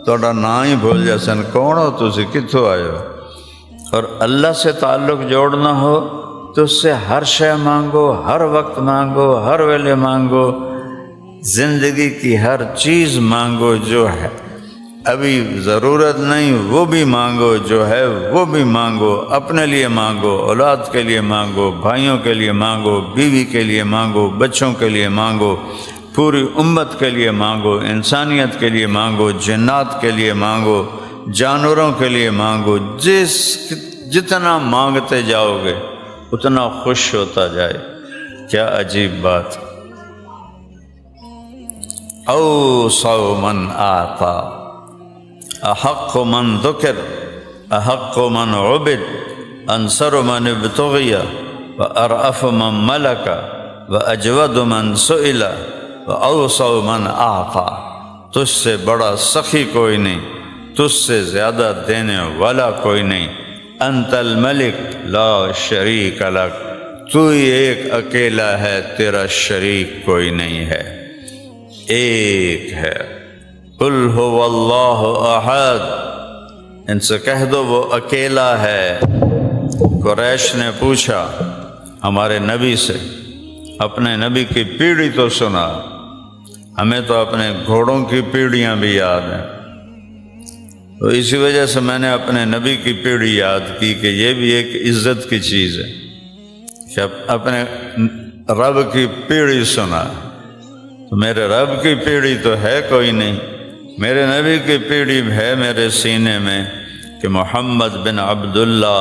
تھوڑا نا ہی بھول جاسن، کون ہو تسی، کتھوں آئے ہو۔ اور اللہ سے تعلق جوڑنا ہو تو اس سے ہر شے مانگو، ہر وقت مانگو، ہر ویلے مانگو، زندگی کی ہر چیز مانگو، جو ہے ابھی ضرورت نہیں وہ بھی مانگو، جو ہے وہ بھی مانگو، اپنے لیے مانگو، اولاد کے لیے مانگو، بھائیوں کے لیے مانگو، بیوی کے لیے مانگو، بچوں کے لیے مانگو، پوری امت کے لیے مانگو، انسانیت کے لیے مانگو، جنات کے لیے مانگو، جانوروں کے لیے مانگو۔ جتنا مانگتے جاؤ گے اتنا خوش ہوتا جائے۔ کیا عجیب بات۔ اوسع من آتا، احق من ذکر، احق من عبد، انصر من ابتغی، وارأف من ملک، واجود من سئل، واوسع من اعطا۔ تجھ سے بڑا سخی کوئی نہیں، تجھ سے زیادہ دینے والا کوئی نہیں۔ انت الملک لا شریک لک، تو ہی ایک اکیلا ہے، تیرا شریک کوئی نہیں ہے، ایک ہے۔ قل هو اللہ احد، ان سے کہہ دو وہ اکیلا ہے۔ قریش نے پوچھا ہمارے نبی سے، اپنے نبی کی پیڑھی تو سنا، ہمیں تو اپنے گھوڑوں کی پیڑھیاں بھی یاد ہیں، تو اسی وجہ سے میں نے اپنے نبی کی پیڑھی یاد کی کہ یہ بھی ایک عزت کی چیز ہے کہ اپنے رب کی پیڑھی سنا۔ تو میرے رب کی پیڑھی تو ہے کوئی نہیں، میرے نبی کی پیڑھی ہے میرے سینے میں کہ محمد بن عبداللہ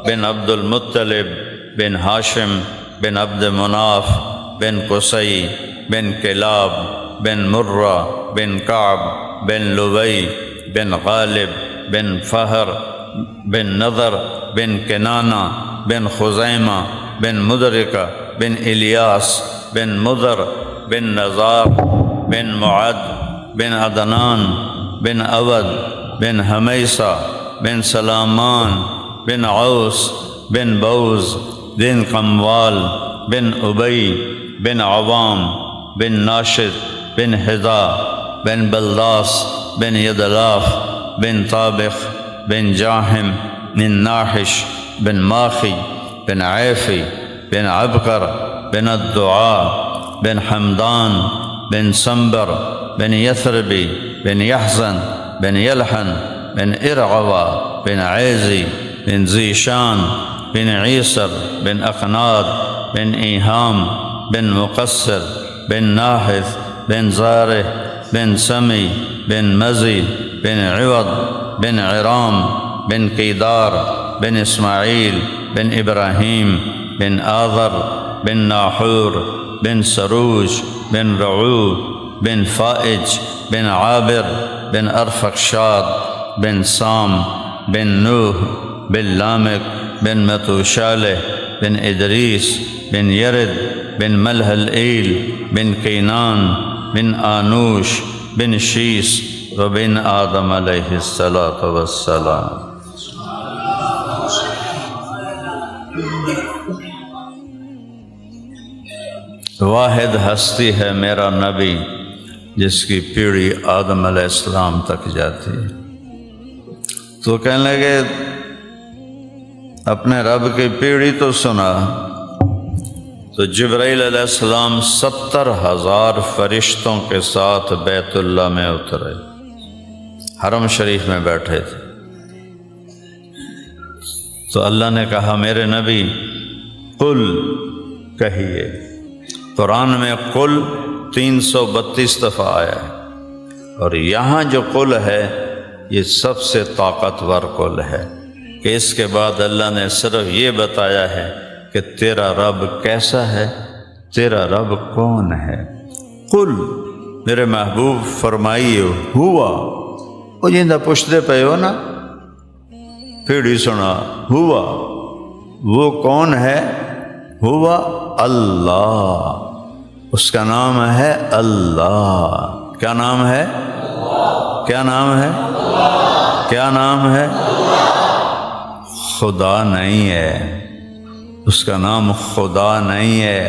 بن عبد المطلب بن ہاشم بن عبد مناف بن قصی بن کلاب بن مرہ بن کعب بن لبی بن غالب بن فہر بن نضر بن کنانہ بن خزیمہ بن مدرکہ بن الیاس بن مضر بن نزار بن معد بن عدنان بن عود بن حمیسہ بن سلامان بن عوس بن بوز بن قموال بن ابی بن عوام بن ناشد بن حذا بن بلداس بن یدلاف بن طابخ بن جاہم بن ناحش بن ماخی بن عیفی بن عبقر بن الدعاء بن حمدان بن سنبر بن یثربی بن یحزن بن يلحن بن إرعوى بن عيزي بن زيشان بن عيسر بن أقناد بن إيهام بن مقصر بن ناحث بن زاره بن سمي بن مزي بن عوض بن عرام بن قيدار بن إسماعيل بن إبراهيم بن آذر بن ناحور بن سروج بن رعو بن فائج بن عابر بن أرفخشاد بن سام بن نوح بن لامك بن متوشالة بن إدريس بن يرد بن ملهلئيل بن كينان بن آنوش بن شيس وبن آدم عليه الصلاة والسلام. واحد ہستی ہے میرا نبی جس کی پیڑھی آدم علیہ السلام تک جاتی ہے. تو کہنے لگے اپنے رب کی پیڑھی تو سنا. تو جبرائیل علیہ السلام 70,000 فرشتوں کے ساتھ بیت اللہ میں اترے، حرم شریف میں بیٹھے تھے. تو اللہ نے کہا میرے نبی قل کہیے. قرآن میں قل 332 دفعہ آیا ہے، اور یہاں جو قل ہے یہ سب سے طاقتور قل ہے کہ اس کے بعد اللہ نے صرف یہ بتایا ہے کہ تیرا رب کیسا ہے، تیرا رب کون ہے. قل میرے محبوب فرمائیے ہوا، وہ جیندہ پوچھتے پہ ہو نا، پیڑھی سنا ہوا، وہ کون ہے؟ ہوا اللہ، اس کا نام ہے اللہ. کیا نام ہے؟ کیا نام ہے؟ کیا نام ہے؟ خدا نہیں ہے، اس کا نام خدا نہیں ہے،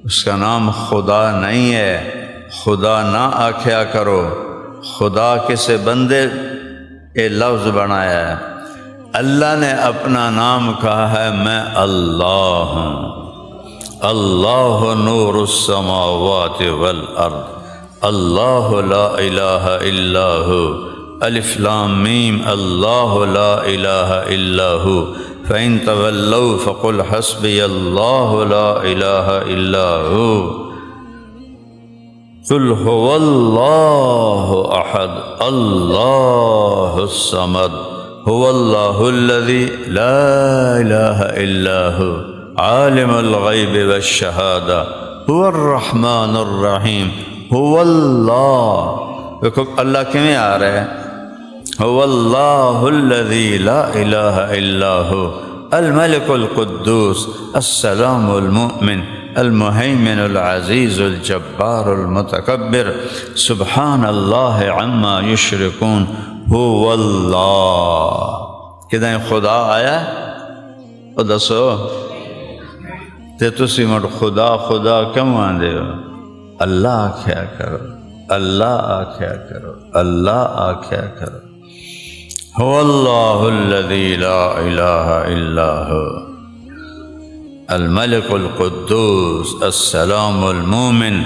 اس کا نام خدا نہیں ہے. خدا نہ آکھیا کرو، خدا کسے بندے یہ لفظ بنایا ہے. اللہ نے اپنا نام کہا ہے میں اللہ ہوں. اللہ نور السماوات والارض، اللہ لا الہ الا ہو. الف لام میم اللہ لا الہ الا ہو. فإن تولوا فقل حسبي الله لا إله إلا هو. قل هو الله أحد الله الصمد هو الله الذي لا إله إلا هو عالم الغيب والشهادة هو الرحمن الرحيم. هو الله، دیکھو اللہ کیوں آ رہے ہیں؟ هو الله الذي لا إله إلا هو الملك القدوس السلام المؤمن المهيمن العزيز الجبار المتكبر سبحان الله عما يشركون. هو الله. کدیں خدا آیا وہ دسو تے تسی مڑ خدا خدا کیوں آندے ہو؟ اللہ آکھیا کرو، اللہ آکھیا کرو، اللہ آکھیا کرو. هو الله الذي لا إله إلا هو الملك القدوس السلام المؤمن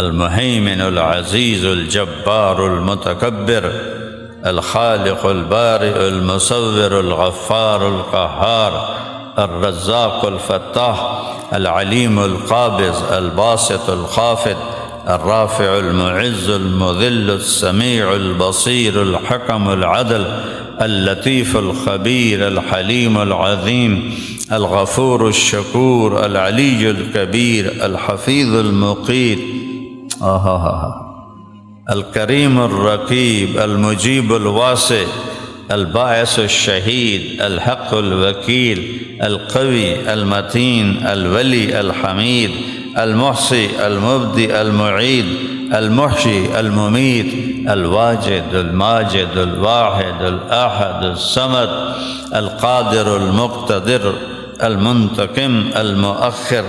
المهيمن العزيز الجبار المتكبر الخالق البارئ المصور الغفار القهار الرزاق الفتاح العليم القابض الباسط الخافض الرافع المعز المذل السميع البصير الحكم العدل اللطيف الخبير الحليم العظيم الغفور الشكور العلي الكبير الحفيظ المقيت الكريم الرقيب المجيب الواسع الباعث الشهيد الحق الوكيل القوي المتين الولي الحميد المحصي المبدئ المعيد المحشي المميت الواجد الماجد الواحد الأحد الصمد القادر المقتدر المنتقم المؤخر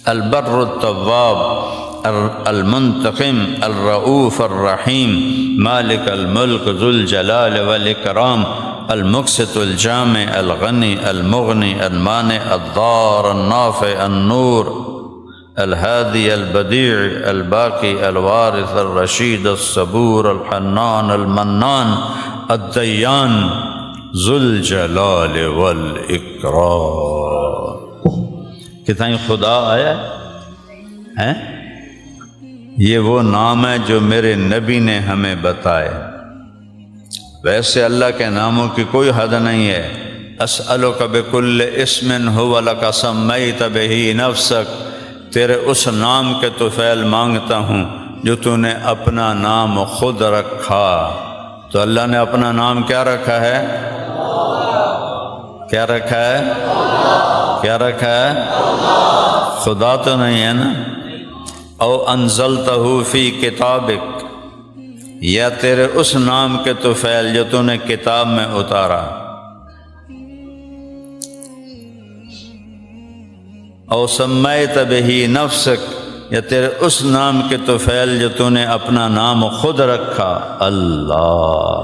البر التواب المنتقم الرؤوف الرحيم مالك الملك ذو الجلال والإكرام المقسط الجامع الغني المغني المانع الضار النافع النور الهادي البديع الباقي الوارث الرشيد الصبور الحنان المنان الديان ذو الجلال والإكرام۔ کتنا خدا آیا ہے؟ یہ وہ نام ہے جو میرے نبی نے ہمیں بتائے۔ ویسے اللہ کے ناموں کی کوئی حد نہیں ہے۔ اسألک بکل اسم هو لک سمیت بہ نفسک، تیرے اس نام کے طفیل مانگتا ہوں جو تو نے اپنا نام خود رکھا۔ تو اللہ نے اپنا نام کیا رکھا ہے؟ کیا رکھا ہے؟ کیا رکھا ہے؟ خدا تو نہیں ہے نا۔ او انزلتہ فی کتابک، یا تیرے اس نام کے طفیل جو تو نے کتاب میں اتارا۔ او سمیت بہ نفسک، یا تیرے اس نام کے طفیل جو تو نے اپنا نام خود رکھا، اللہ۔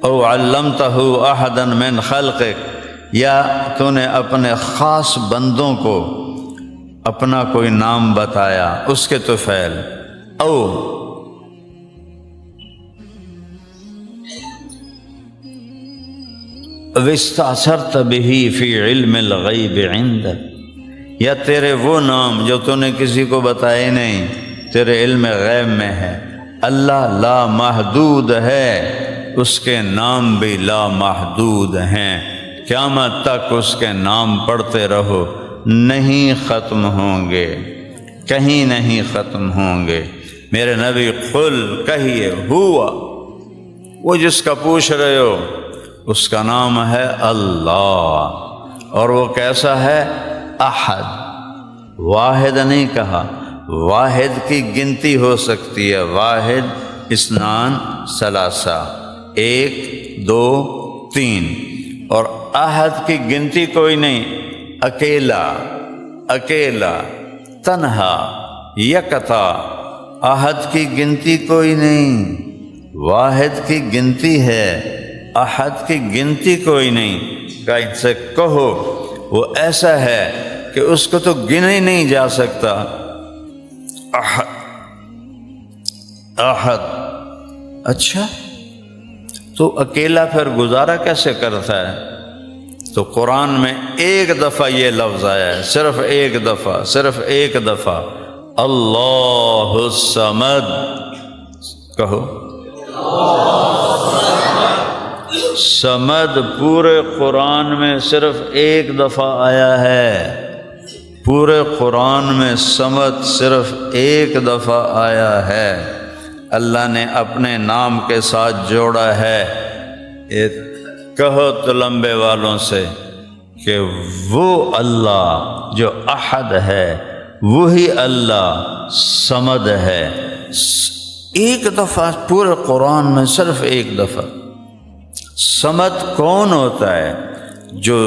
او علمتہ احدا من خلقک، یا تو نے اپنے خاص بندوں کو اپنا کوئی نام بتایا، اس کے طفیل۔ او واستأثرت بہ فی علم الغیب عندک، یا تیرے وہ نام جو تو نے کسی کو بتائے نہیں، تیرے علم غیب میں ہے۔ اللہ لا محدود ہے، اس کے نام بھی لا محدود ہیں، قیامت تک اس کے نام پڑھتے رہو، نہیں ختم ہوں گے، کہیں نہیں ختم ہوں گے۔ میرے نبی قل کہیے ہوا، وہ جس کا پوچھ رہے ہو اس کا نام ہے اللہ، اور وہ کیسا ہے؟ احد، واحد نہیں کہا، واحد کی گنتی ہو سکتی ہے، واحد اثنان ثلاثہ، ایک دو تین، اور احد کی گنتی کوئی نہیں، اکیلا، اکیلا، تنہا، یکتا، احد کی گنتی کوئی نہیں، واحد کی گنتی ہے، احد کی گنتی کوئی نہیں۔ کہ ان سے کہو وہ ایسا ہے کہ اس کو تو گنا ہی نہیں جا سکتا۔ احد، احد، اچھا تو اکیلا پھر گزارا کیسے کرتا ہے؟ تو قرآن میں ایک دفعہ یہ لفظ آیا ہے، صرف ایک دفعہ، صرف ایک دفعہ، اللہ الصمد۔ کہو صمد پورے قرآن میں صرف ایک دفعہ آیا ہے، پورے قرآن میں صمد صرف ایک دفعہ آیا ہے۔ اللہ نے اپنے نام کے ساتھ جوڑا ہے۔ کہو تو لمبے والوں سے کہ وہ اللہ جو احد ہے وہی اللہ صمد ہے۔ ایک دفعہ پورے قرآن میں صرف ایک دفعہ۔ صمد کون ہوتا ہے؟ جو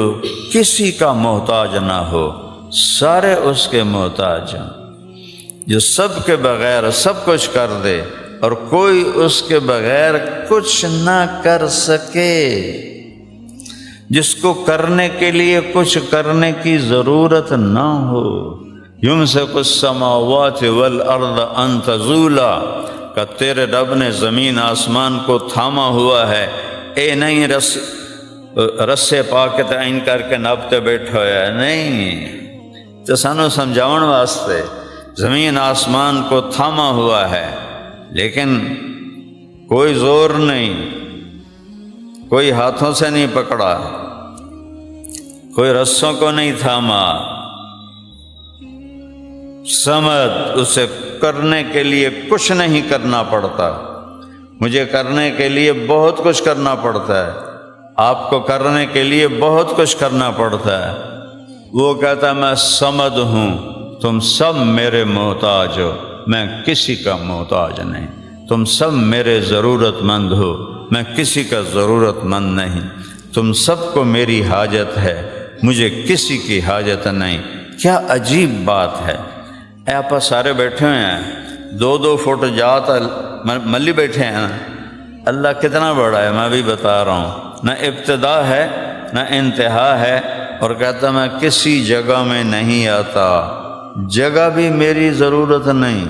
کسی کا محتاج نہ ہو، سارے اس کے محتاج ہیں، جو سب کے بغیر سب کچھ کر دے اور کوئی اس کے بغیر کچھ نہ کر سکے، جس کو کرنے کے لیے کچھ کرنے کی ضرورت نہ ہو۔ یمسک السماوات والارض ان تزولا، کہ تیرے رب نے زمین آسمان کو تھاما ہوا ہے، اے نہیں رسے پا کے تعین کر کے ناپتے بیٹھا ہے، نہیں، تو سانو سمجھاؤن واسطے زمین آسمان کو تھاما ہوا ہے، لیکن کوئی زور نہیں، کوئی ہاتھوں سے نہیں پکڑا، کوئی رسوں کو نہیں تھاما۔ صمد، اسے کرنے کے لیے کچھ نہیں کرنا پڑتا۔ مجھے کرنے کے لیے بہت کچھ کرنا پڑتا ہے، آپ کو کرنے کے لیے بہت کچھ کرنا پڑتا ہے۔ وہ کہتا میں صمد ہوں، تم سب میرے محتاج ہو، میں کسی کا محتاج نہیں۔ تم سب میرے ضرورت مند ہو، میں کسی کا ضرورت مند نہیں۔ تم سب کو میری حاجت ہے، مجھے کسی کی حاجت نہیں۔ کیا عجیب بات ہے۔ آپ سارے بیٹھے ہوئے ہیں، 2-2 فٹ جات ملی بیٹھے ہیں۔ اللہ کتنا بڑا ہے میں بھی بتا رہا ہوں، نہ ابتدا ہے نہ انتہا ہے، اور کہتا میں کسی جگہ میں نہیں آتا، جگہ بھی میری ضرورت نہیں،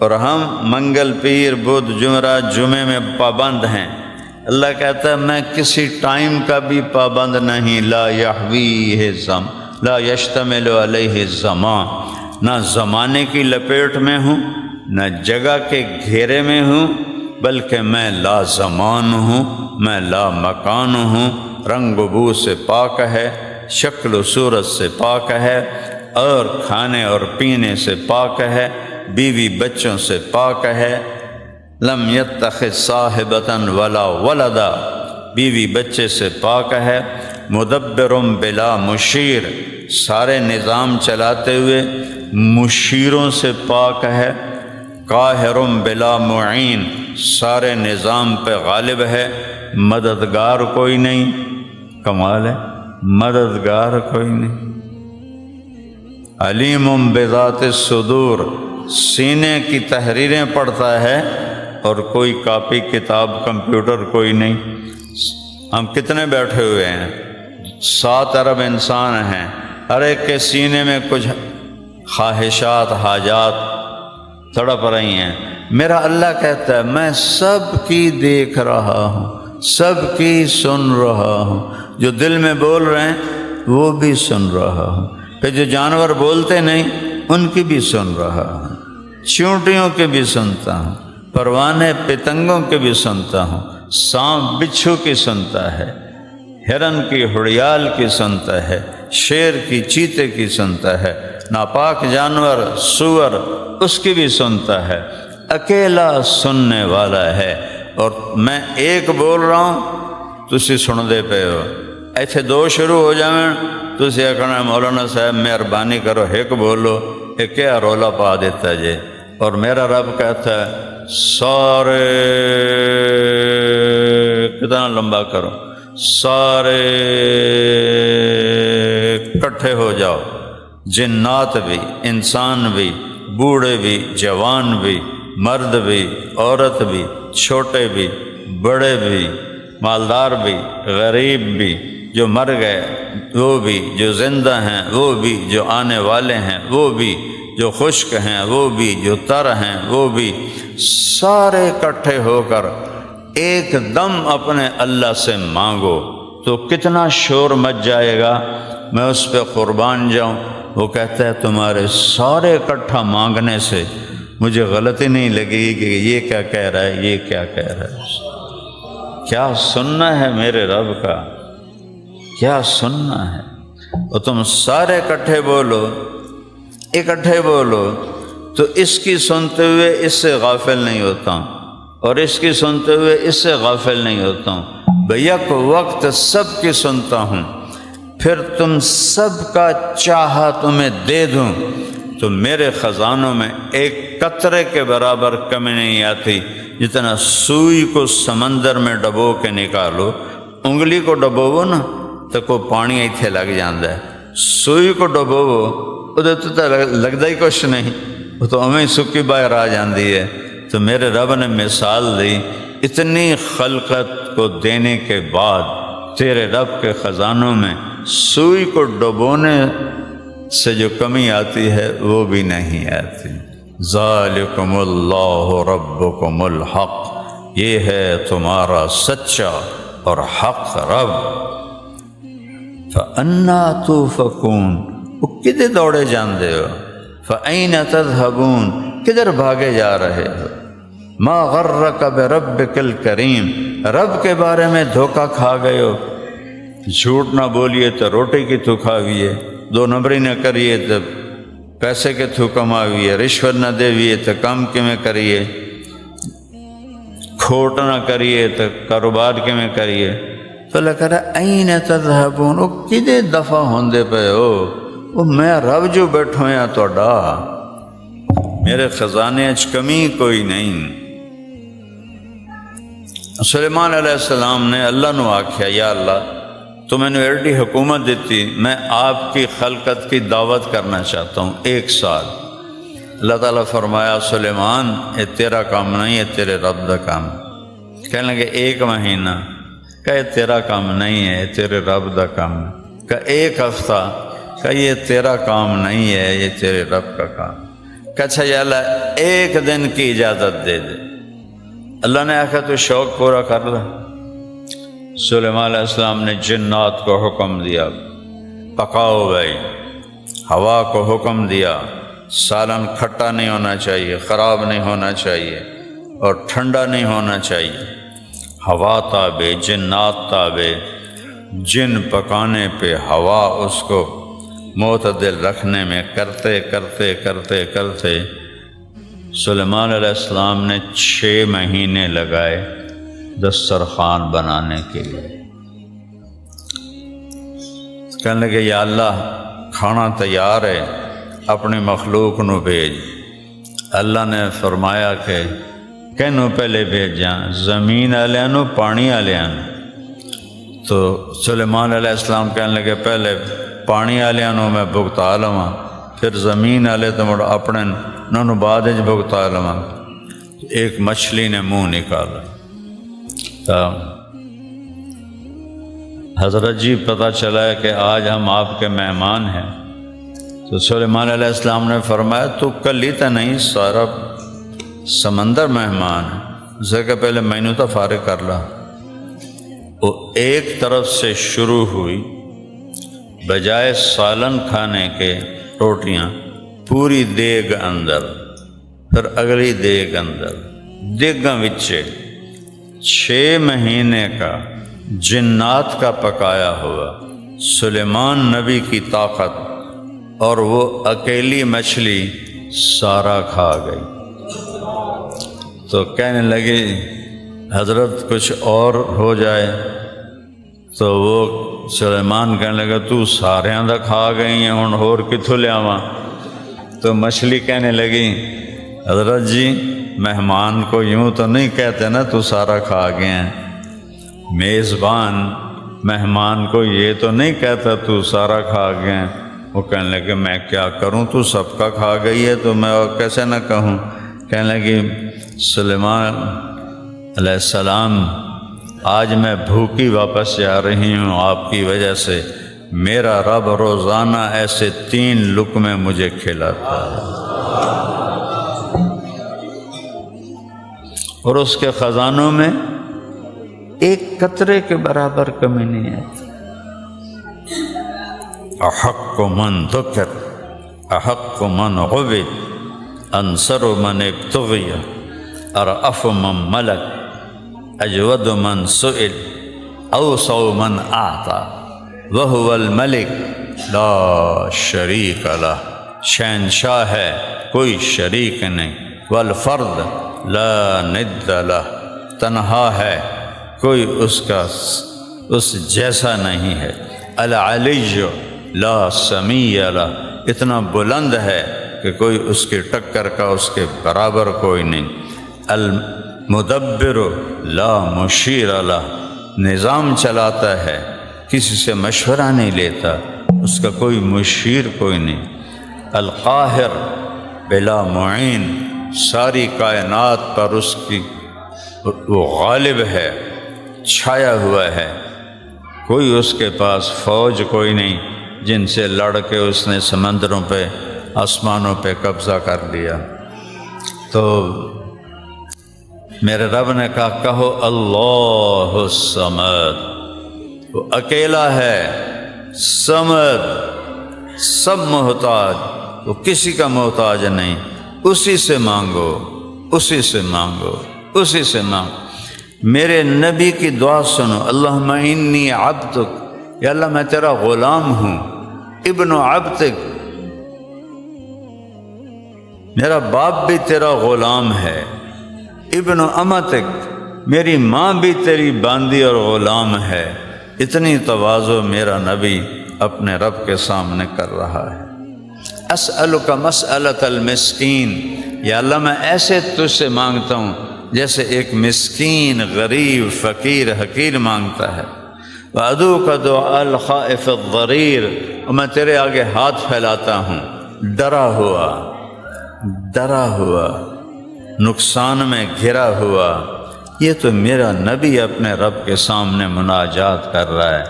اور ہم منگل پیر بدھ جمعرات جمعے میں پابند ہیں۔ اللہ کہتا ہے میں کسی ٹائم کا بھی پابند نہیں، لا یحویہ لا یشتمل علیہ الزمان، نہ زمانے کی لپیٹ میں ہوں نہ جگہ کے گھیرے میں ہوں، بلکہ میں لا زمان ہوں، میں لا مکان ہوں، رنگ و بو سے پاک ہے، شکل و صورت سے پاک ہے، اور کھانے اور پینے سے پاک ہے، بیوی بچوں سے پاک ہے۔ لم یتخذ صاحبۃ ولا ولدا، بیوی بچے سے پاک ہے، مدبر بلا مشیر، سارے نظام چلاتے ہوئے مشیروں سے پاک ہے، قاہر بلا معین، سارے نظام پہ غالب ہے، مددگار کوئی نہیں۔ کمال ہے، مددگار کوئی نہیں۔ علیم بذات الصدور، سینے کی تحریریں پڑھتا ہے، اور کوئی کاپی کتاب کمپیوٹر کوئی نہیں۔ ہم کتنے بیٹھے ہوئے ہیں، 7 ارب انسان ہیں، ہر ایک کے سینے میں کچھ خواہشات حاجات تڑپ رہی ہیں۔ میرا اللہ کہتا ہے میں سب کی دیکھ رہا ہوں، سب کی سن رہا ہوں، جو دل میں بول رہے ہیں وہ بھی سن رہا ہوں، پھر جو جانور بولتے نہیں ان کی بھی سن رہا ہوں، چیونٹیوں کے بھی سنتا ہوں، پروانے پتنگوں کے بھی سنتا ہوں، سانپ بچھو کی سنتا ہے، ہرن کی ہڑیال کی سنتا ہے، شیر کی چیتے کی سنتا ہے، ناپاک جانور سور اس کی بھی سنتا ہے، اکیلا سننے والا ہے۔ اور میں ایک بول رہا ہوں تسی سن دے پے ہو، ایتھے 2 شروع ہو جائیں تسی آکھنا مولانا صاحب مہربانی کرو ایک بولو، ایک کیا رولا پا دیتا جے۔ اور میرا رب کہتا ہے سارے، کتنا لمبا کرو، سارے اکٹھے ہو جاؤ، جنات بھی، انسان بھی، بوڑھے بھی، جوان بھی، مرد بھی، عورت بھی، چھوٹے بھی، بڑے بھی، مالدار بھی، غریب بھی، جو مر گئے وہ بھی، جو زندہ ہیں وہ بھی، جو آنے والے ہیں وہ بھی، جو خشک ہیں وہ بھی، جو تر ہیں وہ بھی، سارے اکٹھے ہو کر ایک دم اپنے اللہ سے مانگو تو کتنا شور مچ جائے گا، میں اس پہ قربان جاؤں۔ وہ کہتا ہے تمہارے سارے اکٹھا مانگنے سے مجھے غلطی نہیں لگے گی کہ یہ کیا کہہ رہا ہے، یہ کیا کہہ رہا ہے۔ کیا سننا ہے میرے رب کا، کیا سننا ہے۔ اور تم سارے اکٹھے بولو تو اس کی سنتے ہوئے اس سے غافل نہیں ہوتا ہوں، اور اس کی سنتے ہوئے اس سے غافل نہیں ہوتا ہوں، بیک وقت سب کی سنتا ہوں، پھر تم سب کا چاہا تمہیں دے دوں تو میرے خزانوں میں ایک قطرے کے برابر کمی نہیں آتی۔ جتنا سوئی کو سمندر میں ڈبو کے نکالو، انگلی کو ڈبوو نا تو کوئی پانی ایتھے لگ جاندہ ہے، سوئی کو ڈبوو ادھر تو لگتا ہی کچھ نہیں، وہ تو ہمیں سکی باہر آ جاندی ہے۔ تو میرے رب نے مثال دی، اتنی خلقت کو دینے کے بعد تیرے رب کے خزانوں میں سوئی کو ڈبونے سے جو کمی آتی ہے وہ بھی نہیں آتی۔ ذالکم اللہ ربکم الحق، یہ ہے تمہارا سچا اور حق رب۔ فَأَنَّا تُوفَكُونَ، وہ کدھر دوڑے جاندے ہو، فَأَيْنَ تَذْهَبُونَ، کدھر بھاگے جا رہے ہو، مَا غَرَّكَ بِرَبِّكَ الْكَرِيمِ، رب کے بارے میں دھوکہ کھا گئے ہو، جھوٹ نہ بولیے تو روٹی کی تھو کھاویے، 2 نمبری نہ کریے تو پیسے کے تھو کماویے، رشوت نہ دیویے تو کام کے میں کریے، کھوٹ نہ کریے تو کاروبار کے میں کریے۔ تو اللہ کہہ رہا این تذہبون، وہ کدے دفع ہوندے پہ ہو، وہ میں رب جو بیٹھو یا توڑا، میرے خزانے اچ کمی کوئی نہیں۔ سلیمان علیہ السلام نے اللہ نو آکھیا یا اللہ تو میں نے ایڈی حکومت دیتی، میں آپ کی خلقت کی دعوت کرنا چاہتا ہوں 1 سال۔ اللہ تعالیٰ فرمایا سلیمان یہ تیرا کام نہیں، یہ تیرے رب دا کام۔ کہنے لگے 1 مہینہ، کہ تیرا کام نہیں ہے، تیرے رب دا کام ہے۔ کہ 1 ہفتہ، کہ یہ تیرا کام نہیں ہے، یہ تیرے رب کا کام۔ کہ اچھا یا اللہ ایک دن کی اجازت دے دے۔ اللہ نے آخر تو شوق پورا کر لے۔ سلیمان علیہ السلام نے جنات کو حکم دیا پکاؤ بھائی، ہوا کو حکم دیا سالن کھٹا نہیں ہونا چاہیے، خراب نہیں ہونا چاہیے اور ٹھنڈا نہیں ہونا چاہیے۔ ہوا تابع، جنات تابع، جن پکانے پہ ہوا اس کو معتدل رکھنے میں کرتے کرتے کرتے کرتے سلیمان علیہ السلام نے 6 مہینے لگائے دسترخوان بنانے کے لیے۔ کہنے لگے یا اللہ کھانا تیار ہے، اپنی مخلوق نو بھیج۔ اللہ نے فرمایا کہ کینوں پہلے بھیجاں، زمین والوں نو پانی والوں نو؟ تو سلیمان علیہ السلام کہنے لگے پہلے پانی والوں نو میں بھگتا لواں، پھر زمین والے تو مڑ اپنے انہوں بعد وچ بھگتا لواں۔ ایک مچھلی نے منہ نکالا تو حضرت جی پتہ چلا ہے کہ آج ہم آپ کے مہمان ہیں۔ تو سلیمان علیہ السلام نے فرمایا تو کل ہی تو نہیں، سارا سمندر مہمان ہے، اسے کہ پہلے مینوں تو فارغ کر لا۔ وہ ایک طرف سے شروع ہوئی، بجائے سالن کھانے کے روٹیاں پوری دیگ اندر، پھر اگلی دیگ اندر، دیگاں وچے 6 مہینے کا جنات کا پکایا ہوا سلیمان نبی کی طاقت اور وہ اکیلی مچھلی سارا کھا گئی۔ تو کہنے لگی حضرت کچھ اور ہو جائے، تو وہ سلیمان کہنے لگا تو ساریاں دا کھا گئی ہیں، ہن ہور کتھوں لیاواں؟ تو مچھلی کہنے لگی حضرت جی مہمان کو یوں تو نہیں کہتے نا تو سارا کھا گئے ہیں، میزبان مہمان کو یہ تو نہیں کہتا تو سارا کھا گئے ہیں۔ وہ کہنے لگے میں کیا کروں، تو سب کا کھا گئی ہے تو میں اور کیسے نہ کہوں۔ کہنے لگی سلیمان علیہ السلام آج میں بھوکی واپس جا رہی ہوں آپ کی وجہ سے، میرا رب روزانہ ایسے 3 لقمے مجھے کھلاتا ہے اور اس کے خزانوں میں ایک قطرے کے برابر کمی نہیں ہے۔ احق من ذکر احق من عبد انصر من ابتغی ارأف من ملک اجود من سئل اوسع من اعطى وهو الملک لا شریک لہ، شہنشاہ ہے کوئی شریک نہیں، والفرد لا ند لہ، تنہا ہے کوئی اس جیسا نہیں ہے، العلی لا سمیع لہ، اتنا بلند ہے کہ کوئی اس کی ٹکر کا اس کے برابر کوئی نہیں، المدبر لا مشیر لہ، نظام چلاتا ہے کسی سے مشورہ نہیں لیتا، اس کا کوئی مشیر کوئی نہیں، القاہر بلا معین، ساری کائنات پر اس کی وہ غالب ہے، چھایا ہوا ہے، کوئی اس کے پاس فوج کوئی نہیں جن سے لڑ کے اس نے سمندروں پہ آسمانوں پہ قبضہ کر لیا۔ تو میرے رب نے کہا کہو اللہ الصمد، وہ اکیلا ہے، صمد، سب محتاج، وہ کسی کا محتاج نہیں، اسی سے مانگو، اسی سے مانگو، اسی سے مانگو۔ میرے نبی کی دعا سنو، اللہم انی عبدک، یا اللہ میں تیرا غلام ہوں، ابن عبدک، میرا باپ بھی تیرا غلام ہے، ابن امتک، میری ماں بھی تیری باندی اور غلام ہے۔ اتنی تواضع میرا نبی اپنے رب کے سامنے کر رہا ہے۔ اسألک مسألۃ المسکین، یا اللہ میں ایسے تجھ سے مانگتا ہوں جیسے ایک مسکین غریب فقیر حقیر مانگتا ہے۔ وَأَدْعُوكَ دُعَاءَ الْخَائِفِ الضَّرِيرِ، اور میں تیرے آگے ہاتھ پھیلاتا ہوں ڈرا ہوا نقصان میں گھرا ہوا۔ یہ تو میرا نبی اپنے رب کے سامنے مناجات کر رہا ہے۔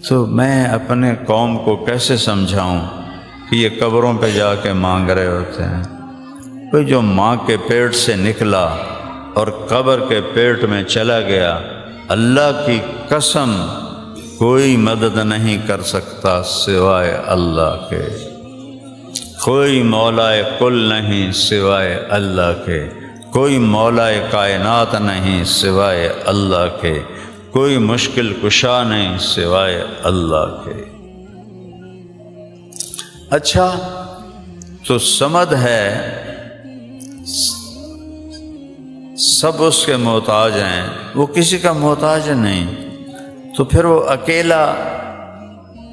تو میں اپنے قوم کو کیسے سمجھاؤں کہ یہ قبروں پہ جا کے مانگ رہے ہوتے ہیں؟ کوئی جو ماں کے پیٹ سے نکلا اور قبر کے پیٹ میں چلا گیا، اللہ کی قسم کوئی مدد نہیں کر سکتا سوائے اللہ کے، کوئی مولائے کل نہیں سوائے اللہ کے، کوئی مولائے کائنات نہیں سوائے اللہ کے، کوئی مشکل کشا نہیں سوائے اللہ کے۔ اچھا، تو صمد ہے، سب اس کے محتاج ہیں، وہ کسی کا محتاج نہیں، تو پھر وہ اکیلا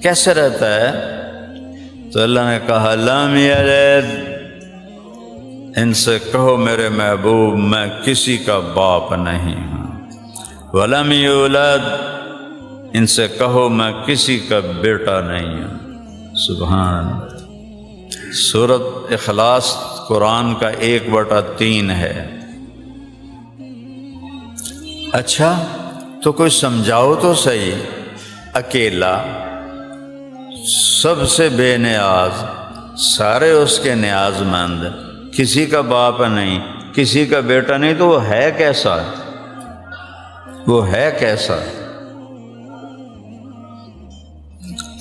کیسے رہتا ہے؟ تو اللہ نے کہا لم یلد، ان سے کہو میرے محبوب میں کسی کا باپ نہیں ہوں، ولم یولد، ان سے کہو میں کسی کا بیٹا نہیں ہوں۔ سبحان اللہ۔ سورۃ اخلاص قرآن کا 1/3 ہے۔ اچھا، تو کوئی سمجھاؤ تو صحیح، اکیلا، سب سے بے نیاز، سارے اس کے نیاز مند، کسی کا باپ نہیں، کسی کا بیٹا نہیں، تو وہ ہے کیسا؟ وہ ہے کیسا؟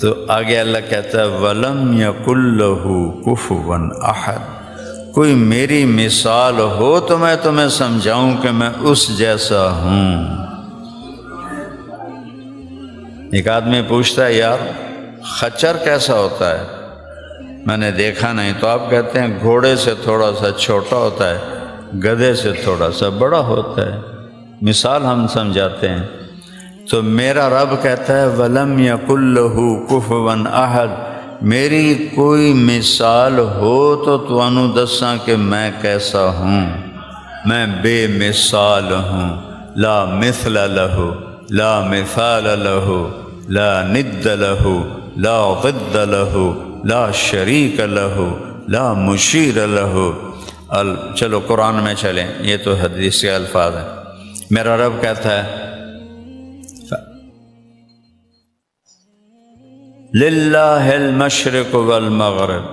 تو آگے اللہ کہتا ہے وَلَمْ يَكُنْ لَهُ كُفُوًا أَحَدٌ، کوئی میری مثال ہو تو میں تمہیں سمجھاؤں کہ میں اس جیسا ہوں۔ ایک آدمی پوچھتا ہے یار خچر کیسا ہوتا ہے؟ میں نے دیکھا نہیں، تو آپ کہتے ہیں گھوڑے سے تھوڑا سا چھوٹا ہوتا ہے، گدھے سے تھوڑا سا بڑا ہوتا ہے، مثال ہم سمجھاتے ہیں۔ تو میرا رب کہتا ہے وَلَمْ يَكُنْ لَهُ كُفُوًا أَحَدٌ، میری کوئی مثال ہو تو تانوں دساں کہ میں کیسا ہوں، میں بے مثال ہوں، لا مثل له، لا مثال له، لا ند له، لا ضد له، لا شریک له، لا مشیر له۔ چلو قرآن میں چلیں، یہ تو حدیث کے الفاظ ہیں۔ میرا رب کہتا ہے للہ المشرق والمغرب،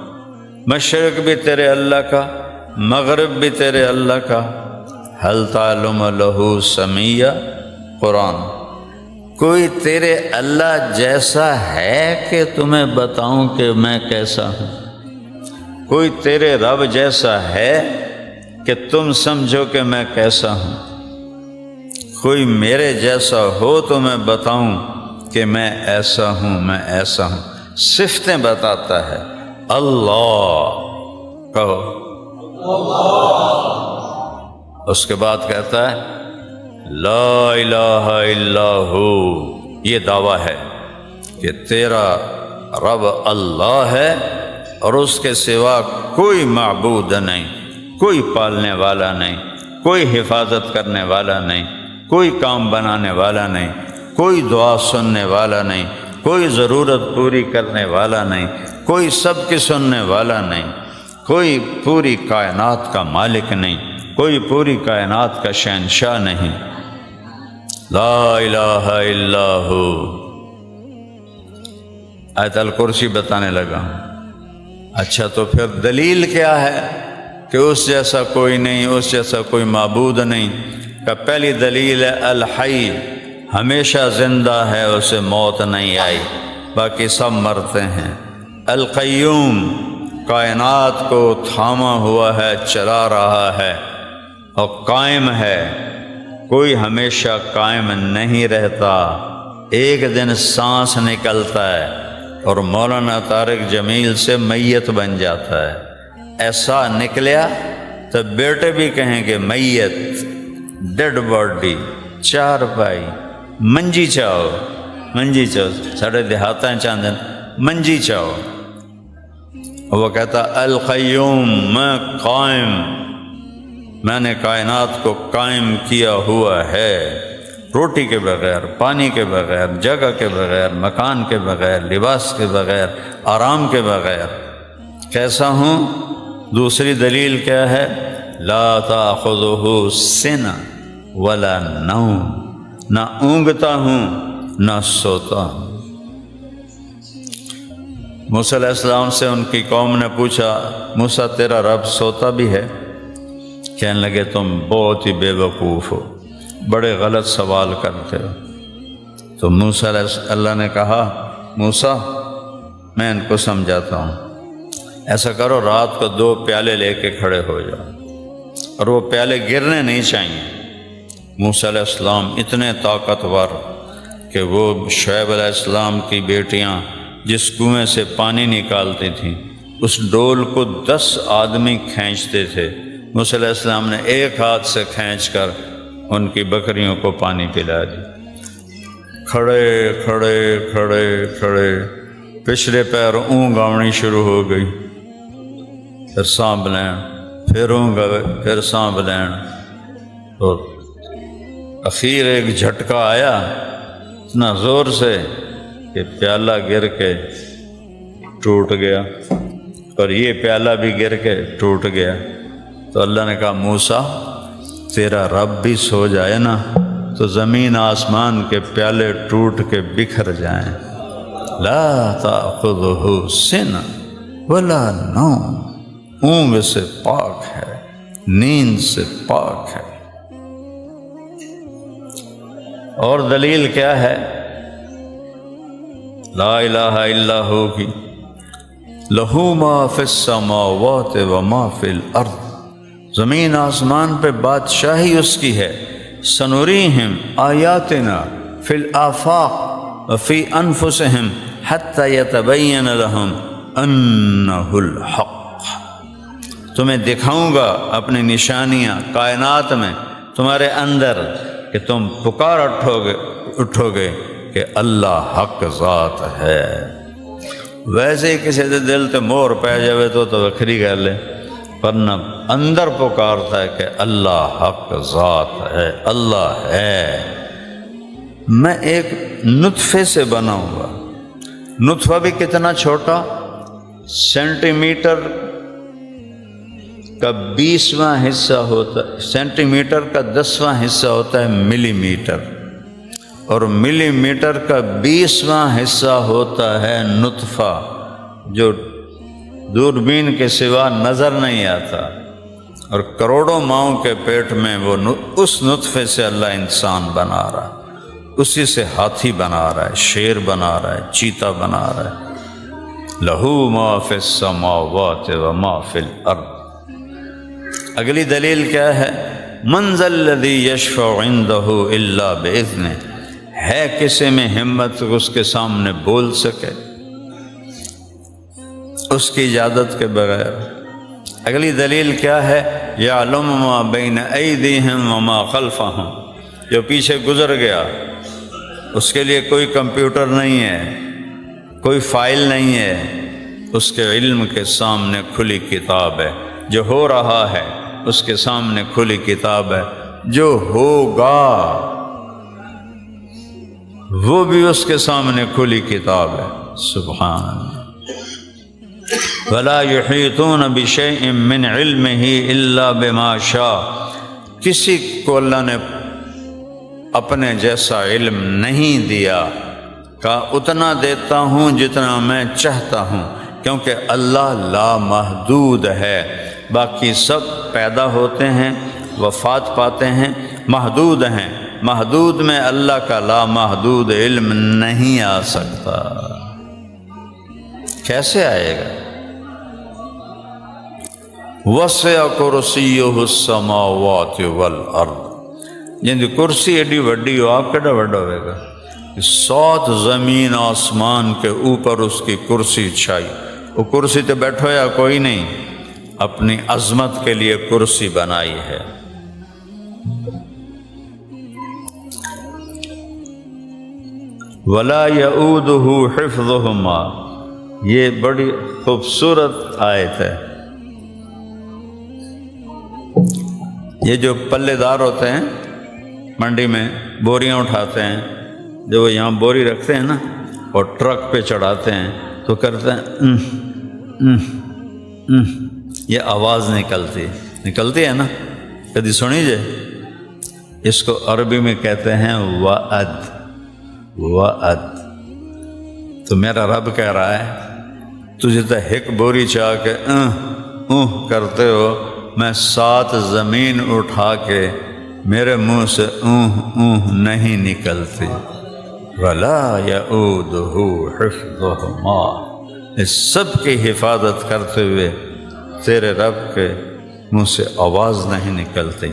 مشرق بھی تیرے اللہ کا، مغرب بھی تیرے اللہ کا، هل تعلم له سمیہ، قرآن، کوئی تیرے اللہ جیسا ہے کہ تمہیں بتاؤں کہ میں کیسا ہوں؟ کوئی تیرے رب جیسا ہے کہ تم سمجھو کہ میں کیسا ہوں؟ کوئی میرے جیسا ہو تو میں بتاؤں کہ میں ایسا ہوں، میں ایسا ہوں۔ صفتیں بتاتا ہے۔ اللہ کہو، اس کے بعد کہتا ہے لا الہ الا ہو، یہ دعویٰ ہے کہ تیرا رب اللہ ہے اور اس کے سوا کوئی معبود نہیں، کوئی پالنے والا نہیں، کوئی حفاظت کرنے والا نہیں، کوئی کام بنانے والا نہیں، کوئی دعا سننے والا نہیں، کوئی ضرورت پوری کرنے والا نہیں، کوئی سب کی سننے والا نہیں، کوئی پوری کائنات کا مالک نہیں، کوئی پوری کائنات کا شہنشاہ نہیں۔ لا الہ الا ہو۔ آیت الکرسی بتانے لگا۔ اچھا، تو پھر دلیل کیا ہے کہ اس جیسا کوئی نہیں، اس جیسا کوئی معبود نہیں؟ کہ پہلی دلیل ہے الحی، ہمیشہ زندہ ہے، اسے موت نہیں آئی، باقی سب مرتے ہیں۔ القیوم، کائنات کو تھاما ہوا ہے، چلا رہا ہے اور قائم ہے، کوئی ہمیشہ قائم نہیں رہتا، ایک دن سانس نکلتا ہے اور مولانا طارق جمیل سے میت بن جاتا ہے۔ ایسا نکلیا تو بیٹے بھی کہیں گے میت، ڈیڈ باڈی، چار پائی، منجی چاہو، منجی چاہو، ساڑھے دیہاتاں چاندن منجی چاہو۔ وہ کہتا القیوم، میں قائم، میں نے کائنات کو قائم کیا ہوا ہے، روٹی کے بغیر، پانی کے بغیر، جگہ کے بغیر، مکان کے بغیر، لباس کے بغیر، آرام کے بغیر۔ کیسا ہوں؟ دوسری دلیل کیا ہے؟ لا تاخذہ سنہ ولا نوم، نہ اونگتا ہوں نہ سوتا ہوں۔ موسیٰ علیہ السلام سے ان کی قوم نے پوچھا موسیٰ تیرا رب سوتا بھی ہے؟ کہنے لگے تم بہت ہی بے وقوف ہو، بڑے غلط سوال کرتے ہو۔ تو موسیٰ اللہ نے کہا موسیٰ میں ان کو سمجھاتا ہوں، ایسا کرو رات کو 2 پیالے لے کے کھڑے ہو جاؤ اور وہ پیالے گرنے نہیں چاہیے۔ موسیٰ علیہ السلام اتنے طاقتور کہ وہ شعیب علیہ السلام کی بیٹیاں جس کنویں سے پانی نکالتی تھیں اس ڈول کو 10 آدمی کھینچتے تھے، موسیٰ علیہ السلام نے ایک ہاتھ سے کھینچ کر ان کی بکریوں کو پانی پلا دی۔ کھڑے کھڑے کھڑے کھڑے پچھلے پیر اونگ آنی شروع ہو گئی، پھر سانپ لین، پھر اونگ پھر سانپ لین، اور اخیر ایک جھٹکا آیا اتنا زور سے کہ پیالہ گر کے ٹوٹ گیا، اور یہ پیالہ بھی گر کے ٹوٹ گیا۔ تو اللہ نے کہا موسیٰ تیرا رب بھی سو جائے نا تو زمین آسمان کے پیالے ٹوٹ کے بکھر جائیں۔ لا تأخذہ سنہ ولا نوم، اونگ سے پاک ہے، نیند سے پاک ہے۔ اور دلیل کیا ہے؟ لا الہ الا ہو کی لہو ما فی السماوات و ما فی الارض، زمین آسمان پہ بادشاہی اس کی ہے۔ سنریہم آیاتنا فی الآفاق وفی انفسہم حتی یتبین لہم انہ الحق، تمہیں دکھاؤں گا اپنی نشانیاں کائنات میں تمہارے اندر کہ تم پکار اٹھو گے کہ اللہ حق ذات ہے۔ ویسے ہی کسی دے دل تے مور پہ جاوے تو وکھری گل ہے، ورنہ اندر پکارتا ہے کہ اللہ حق ذات ہے، اللہ ہے۔ میں ایک نطفے سے بناؤں گا، نطفہ بھی کتنا چھوٹا، سینٹی میٹر کا 20واں حصہ ہوتا ہے، سینٹی میٹر کا 10واں حصہ ہوتا ہے ملی میٹر، اور ملی میٹر کا 20واں حصہ ہوتا ہے نطفہ، جو دوربین کے سوا نظر نہیں آتا، اور کروڑوں ماؤں کے پیٹ میں وہ اس نطفے سے اللہ انسان بنا رہا ہے، اسی سے ہاتھی بنا رہا ہے، شیر بنا رہا ہے، چیتا بنا رہا ہے۔ لہو ما فی السماوات و ما فی الارض۔ اگلی دلیل کیا ہے؟ من ذا الذی یشفع عندہ الا باذنہ، ہے کسی میں ہمت اس کے سامنے بول سکے اس کی اجازت کے بغیر؟ اگلی دلیل کیا ہے؟ یعلم ما بین ایدیہم وما خلفہم، جو پیچھے گزر گیا اس کے لیے کوئی کمپیوٹر نہیں ہے، کوئی فائل نہیں ہے، اس کے علم کے سامنے کھلی کتاب ہے۔ جو ہو رہا ہے اس کے سامنے کھلی کتاب ہے، جو ہوگا وہ بھی اس کے سامنے کھلی کتاب ہے۔ سبحان اللہ۔ وَلَا يُحِيطُونَ بِشَيْءٍ مِّنْ عِلْمِهِ إِلَّا بِمَا شَاءَ، کسی کو اللہ نے اپنے جیسا علم نہیں دیا، کہا اتنا دیتا ہوں جتنا میں چاہتا ہوں، کیونکہ اللہ لامحدود ہے۔ باقی سب پیدا ہوتے ہیں، وفات پاتے ہیں، محدود ہیں، محدود میں اللہ کا لامحدود علم نہیں آ سکتا۔ کیسے آئے گا؟ وسع کرسیہ السماوات والارض، جن کی کرسی ایڈی وڈی ہو، آپ کیڈا وڈا ہوئے گا؟ 7 زمین آسمان کے اوپر اس کی کرسی چھائی، وہ کرسی تے بیٹھو یا کوئی نہیں، اپنی عظمت کے لیے کرسی بنائی ہے۔ وَلَا يَؤُودُهُ حِفْظُهُمَا، یہ بڑی خوبصورت آیت ہے۔ یہ جو پلے دار ہوتے ہیں منڈی میں بوریاں اٹھاتے ہیں، جو وہ یہاں بوری رکھتے ہیں نا اور ٹرک پہ چڑھاتے ہیں تو کرتے ہیں یہ آواز نکلتی ہے نا، کدی سنی جائے؟ اس کو عربی میں کہتے ہیں وعد۔ تو میرا رب کہہ رہا ہے تجھے تو ایک بوری چاہ کے کرتے ہو، میں 7 زمین اٹھا کے میرے منہ سے نہیں نکلتی۔ وَلَا يَؤُودُهُ حِفْظُهُمَا، اس سب کی حفاظت کرتے ہوئے تیرے رب کے منہ سے آواز نہیں نکلتی۔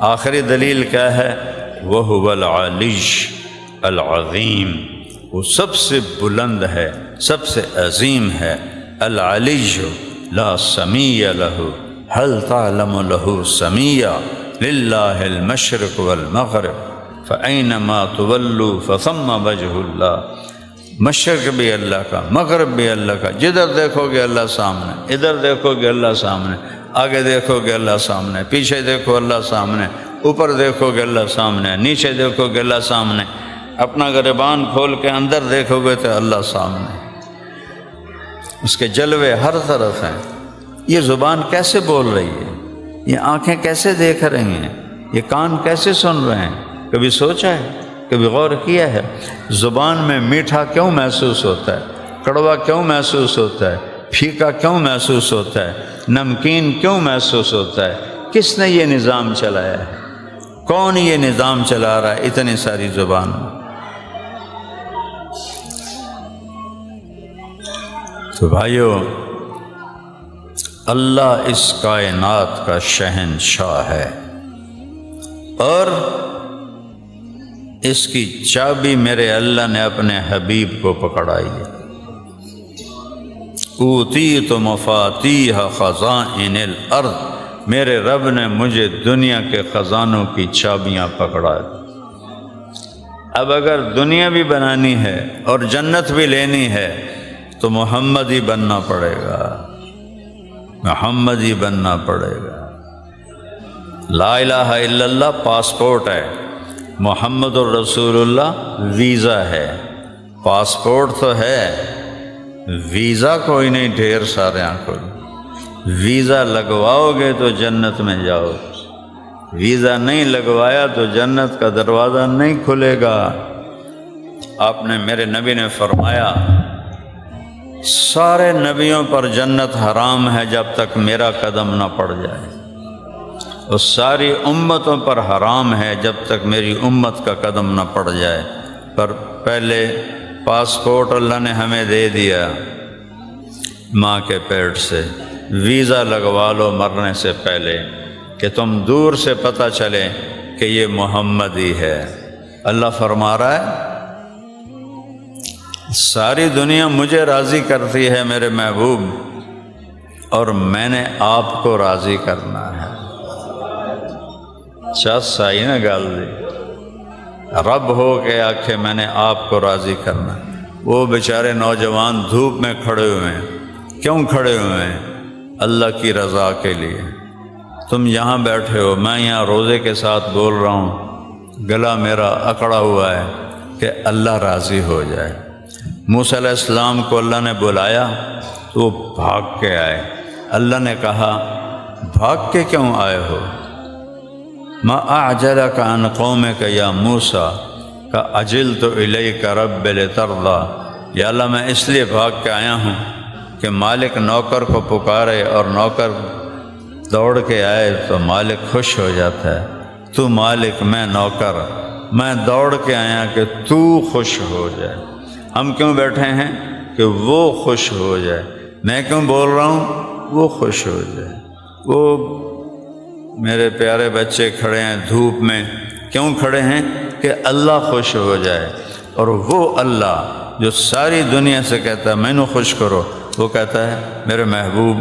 آخری دلیل کیا ہے؟ وَهُوَ الْعَلِيُّ الْعَظِيمُ، وہ سب سے بلند ہے، سب سے عظیم ہے۔ العلیٰ لا سمیع لہ، هل تعلم له سمیع، للہ المشرق والمغرب فأینما تولوا فثم وجہ اللہ۔ مشرق بھی اللہ کا، مغرب بھی اللہ کا، جدھر دیکھو گے اللہ سامنے، ادھر دیکھو گے اللہ سامنے، آگے دیکھو گے اللہ سامنے، پیچھے دیکھو اللہ سامنے، اوپر دیکھو گے اللہ سامنے، نیچے دیکھو گے اللہ سامنے، اپنا گریبان کھول کے اندر دیکھو گے تو اللہ سامنے، اس کے جلوے ہر طرف ہیں۔ یہ زبان کیسے بول رہی ہے؟ یہ آنکھیں کیسے دیکھ رہی ہیں؟ یہ کان کیسے سن رہے ہیں؟ کبھی سوچا ہے؟ کبھی غور کیا ہے؟ زبان میں میٹھا کیوں محسوس ہوتا ہے؟ کڑوا کیوں محسوس ہوتا ہے؟ پھیکا کیوں محسوس ہوتا ہے؟ نمکین کیوں محسوس ہوتا ہے؟ کس نے یہ نظام چلایا ہے؟ کون یہ نظام چلا رہا ہے اتنی ساری زبان میں؟ تو بھائیو، اللہ اس کائنات کا شہنشاہ ہے، اور اس کی چابی میرے اللہ نے اپنے حبیب کو پکڑائی ہے۔ اوتیت مفاتیح خزائن الارض، میرے رب نے مجھے دنیا کے خزانوں کی چابیاں پکڑا دی۔ اب اگر دنیا بھی بنانی ہے اور جنت بھی لینی ہے تو محمد ہی بننا پڑے گا، محمد ہی بننا پڑے گا۔ لا الہ الا اللہ پاسپورٹ ہے، محمد الرسول اللہ ویزا ہے۔ پاسپورٹ تو ہے، ویزا کوئی نہیں، ڈھیر سارے آنکھوں۔ ویزا لگواؤ گے تو جنت میں جاؤ، ویزا نہیں لگوایا تو جنت کا دروازہ نہیں کھلے گا۔ آپ نے، میرے نبی نے فرمایا، سارے نبیوں پر جنت حرام ہے جب تک میرا قدم نہ پڑ جائے، اور ساری امتوں پر حرام ہے جب تک میری امت کا قدم نہ پڑ جائے۔ پر پہلے پاسپورٹ اللہ نے ہمیں دے دیا ماں کے پیٹ سے، ویزا لگوا لو مرنے سے پہلے کہ تم دور سے پتہ چلے کہ یہ محمد ہی ہے۔ اللہ فرما رہا ہے ساری دنیا مجھے راضی کرتی ہے میرے محبوب، اور میں نے آپ کو راضی کرنا ہے۔ چس آئی نا گل دی، رب ہو کے آکھے میں نے آپ کو راضی کرنا۔ وہ بیچارے نوجوان دھوپ میں کھڑے ہوئے ہیں، کیوں کھڑے ہوئے ہیں؟ اللہ کی رضا کے لیے۔ تم یہاں بیٹھے ہو، میں یہاں روزے کے ساتھ بول رہا ہوں، گلا میرا اکڑا ہوا ہے کہ اللہ راضی ہو جائے۔ موسیٰ علیہ السلام کو اللہ نے بلایا تو وہ بھاگ کے آئے۔ اللہ نے کہا بھاگ کے کیوں آئے ہو؟ ما اعجلک عن قومک یا موسیٰ کا اجلت الیک رب لترضی، یا اللہ میں اس لیے بھاگ کے آیا ہوں کہ مالک نوکر کو پکارے اور نوکر دوڑ کے آئے تو مالک خوش ہو جاتا ہے۔ تو مالک، میں نوکر، میں دوڑ کے آیا کہ تو خوش ہو جائے۔ ہم کیوں بیٹھے ہیں؟ کہ وہ خوش ہو جائے۔ میں کیوں بول رہا ہوں؟ وہ خوش ہو جائے۔ وہ میرے پیارے بچے کھڑے ہیں دھوپ میں، کیوں کھڑے ہیں؟ کہ اللہ خوش ہو جائے۔ اور وہ اللہ جو ساری دنیا سے کہتا ہے میں نے خوش کرو، وہ کہتا ہے میرے محبوب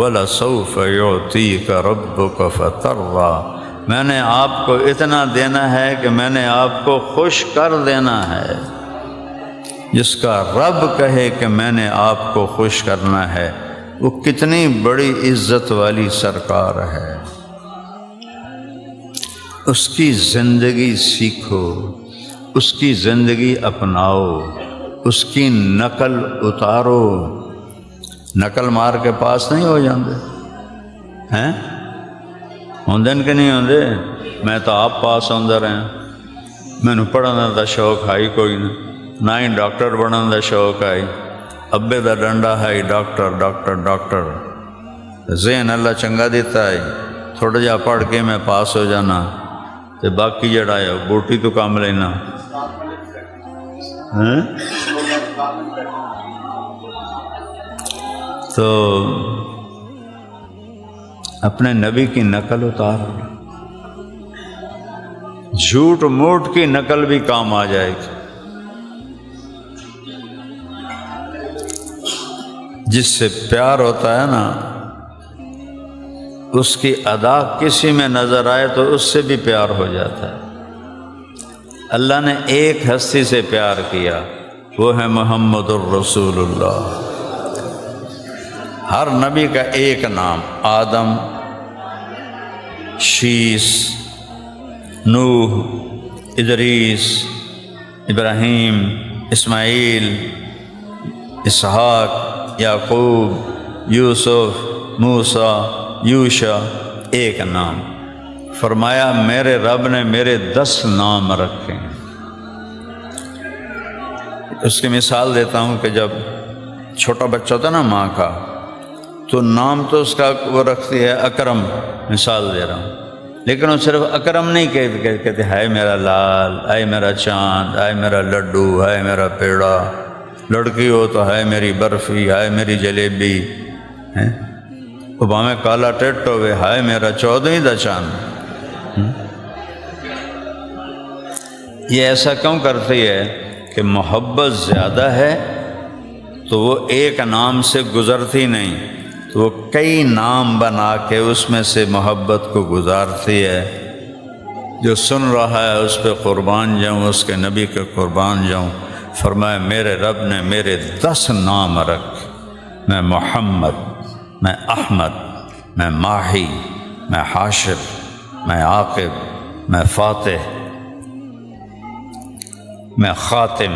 وَلَسَوْفَ يُعْطِيكَ رَبُّكَ فَتَرْضَىٰ، میں نے آپ کو اتنا دینا ہے کہ میں نے آپ کو خوش کر دینا ہے۔ جس کا رب کہے کہ میں نے آپ کو خوش کرنا ہے، وہ کتنی بڑی عزت والی سرکار ہے۔ اس کی زندگی سیکھو، اس کی زندگی اپناؤ، اس کی نقل اتارو۔ نقل مار کے پاس نہیں ہو جاندے ہیں؟ ہوندن کہ نہیں ہوندے؟ میں تو آپ پاس ہوندے رہے، مینوں پڑھنے دا شوق ہے کوئی نہیں، نہ ہی ڈاکٹر بننے دا شوق ہے، ابے دا ڈنڈا ہے ڈاکٹر ڈاکٹر ڈاکٹر، ذہن اللہ چنگا دیتا ہے، تھوڑا جہا پڑھ کے میں پاس ہو جانا تے باقی جڑا ہے بوٹی تو کام لینا۔ تو اپنے نبی کی نقل اتار، جھوٹ موٹ کی نقل بھی کام آ جائے گی۔ جس سے پیار ہوتا ہے نا، اس کی ادا کسی میں نظر آئے تو اس سے بھی پیار ہو جاتا ہے۔ اللہ نے ایک ہستی سے پیار کیا، وہ ہے محمد الرسول اللہ۔ ہر نبی کا ایک نام، آدم، شیس، نوح، ادریس، ابراہیم، اسماعیل، اسحاق، یعقوب، یوسف، موسیٰ، یوشع، ایک نام۔ فرمایا میرے رب نے میرے 10 نام رکھے ہیں۔ اس کی مثال دیتا ہوں کہ جب چھوٹا بچہ ہوتا نا ماں کا، تو نام تو اس کا وہ رکھتی ہے اکرم، مثال دے رہا ہوں، لیکن وہ صرف اکرم نہیں کہتے ہائے میرا لال، ہائے میرا چاند، ہائے میرا لڈو، ہائے میرا پیڑا، لڑکی ہو تو ہائے میری برفی، ہائے میری جلیبی، وہ بامیں کالا ٹیٹ ہوئے ہائے میرا 14ویں دا چاند۔ یہ ایسا کیوں کرتی ہے کہ محبت زیادہ ہے تو وہ ایک نام سے گزرتی نہیں، تو وہ کئی نام بنا کے اس میں سے محبت کو گزارتی ہے۔ جو سن رہا ہے اس پہ قربان جاؤں، اس کے نبی کے قربان جاؤں۔ فرمایا میرے رب نے میرے 10 نام رکھ، میں محمد، میں احمد، میں ماہی، میں حاشر، میں عاقب، میں فاتح، میں خاتم،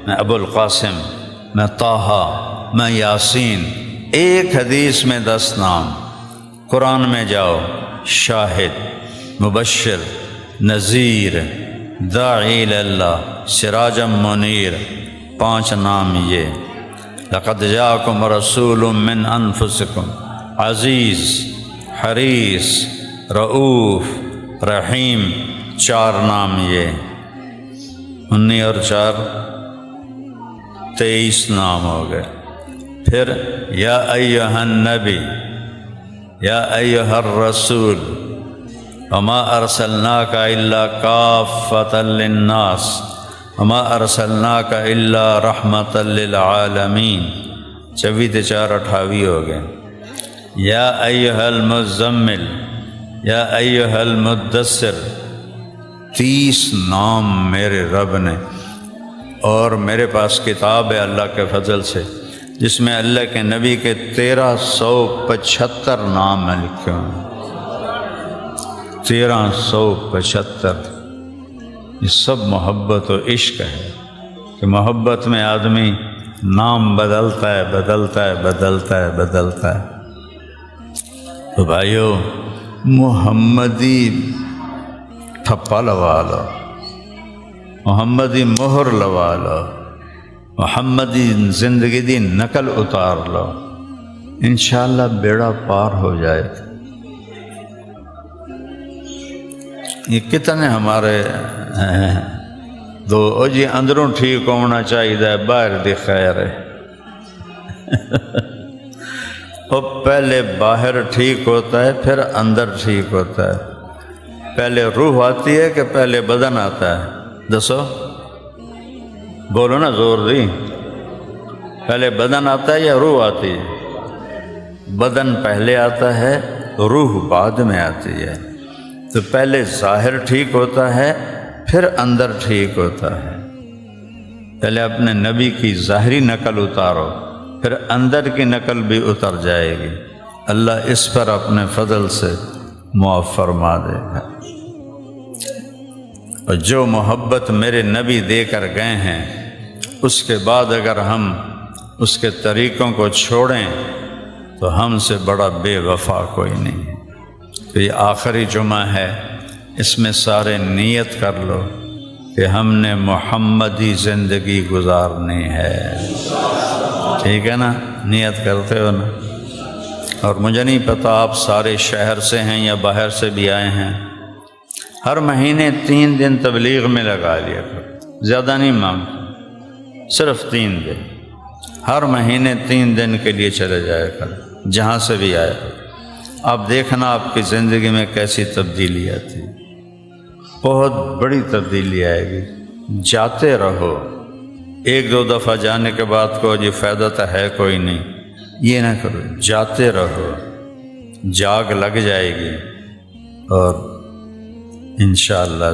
میں ابو القاسم، میں طٰہٰ، میں یاسین۔ ایک حدیث میں 10 نام۔ قرآن میں جاؤ، شاہد، مبشر، نذیر، داعی اللہ، سراجا منیر، 5 نام یہ۔ لقد جاءکم رسول من انفسکم عزیز، حریص، رؤوف، رحیم، 4 نام یہ۔ 19 اور 4 23 نام ہو گئے۔ پھر یا ایھا النبی، یا ایھا الرسول، وما ارسلناک الا کافۃ للناس، وما ارسلناک الا رحمۃ للعالمین۔ 24 تے 4 28 ہو گئے۔ یا ایھا المزمل، یا ایھا المدثر، 30 نام میرے رب نے۔ اور میرے پاس کتاب ہے اللہ کے فضل سے جس میں اللہ کے نبی کے 1375 نام میں لکھے ہوئے۔ 1375۔ یہ سب محبت و عشق ہے کہ محبت میں آدمی نام بدلتا ہے بدلتا ہے بدلتا ہے بدلتا ہے۔ تو بھائیو، محمدی ٹھپا لوا لو، محمدی مہر لوا لو، محمدی زندگی دی نقل اتار لو، انشاءاللہ بیڑا پار ہو جائے۔ یہ کتنے ہمارے دو جی اندروں ٹھیک ہونا چاہیے، باہر دی خیر ہے۔ وہ پہلے باہر ٹھیک ہوتا ہے پھر اندر ٹھیک ہوتا ہے۔ پہلے روح آتی ہے کہ پہلے بدن آتا ہے؟ دسو، بولو نا زور دی، پہلے بدن آتا ہے یا روح آتی ہے؟ بدن پہلے آتا ہے، روح بعد میں آتی ہے۔ تو پہلے ظاہر ٹھیک ہوتا ہے پھر اندر ٹھیک ہوتا ہے۔ پہلے اپنے نبی کی ظاہری نقل اتارو، پھر اندر کی نقل بھی اتر جائے گی۔ اللہ اس پر اپنے فضل سے معاف فرما دے گا۔ اور جو محبت میرے نبی دے کر گئے ہیں، اس کے بعد اگر ہم اس کے طریقوں کو چھوڑیں تو ہم سے بڑا بے وفا کوئی نہیں ہے۔ تو یہ آخری جمعہ ہے، اس میں سارے نیت کر لو کہ ہم نے محمدی زندگی گزارنی ہے۔ ٹھیک ہے نا، نیت کرتے ہو نا؟ اور مجھے نہیں پتہ آپ سارے شہر سے ہیں یا باہر سے بھی آئے ہیں، ہر مہینے 3 دن تبلیغ میں لگا لیا کرو، زیادہ نہیں مانگتا، صرف 3 دن، ہر مہینے 3 دن کے لیے چلے جایا کرو، جہاں سے بھی آئے کرو۔ آپ دیکھنا آپ کی زندگی میں کیسی تبدیلی آتی ہے، بہت بڑی تبدیلی آئے گی۔ جاتے رہو، 1-2 دفعہ جانے کے بعد کو جی فائدہ تو ہے کوئی نہیں، یہ نہ کرو، جاتے رہو، جاگ لگ جائے گی اور انشاءاللہ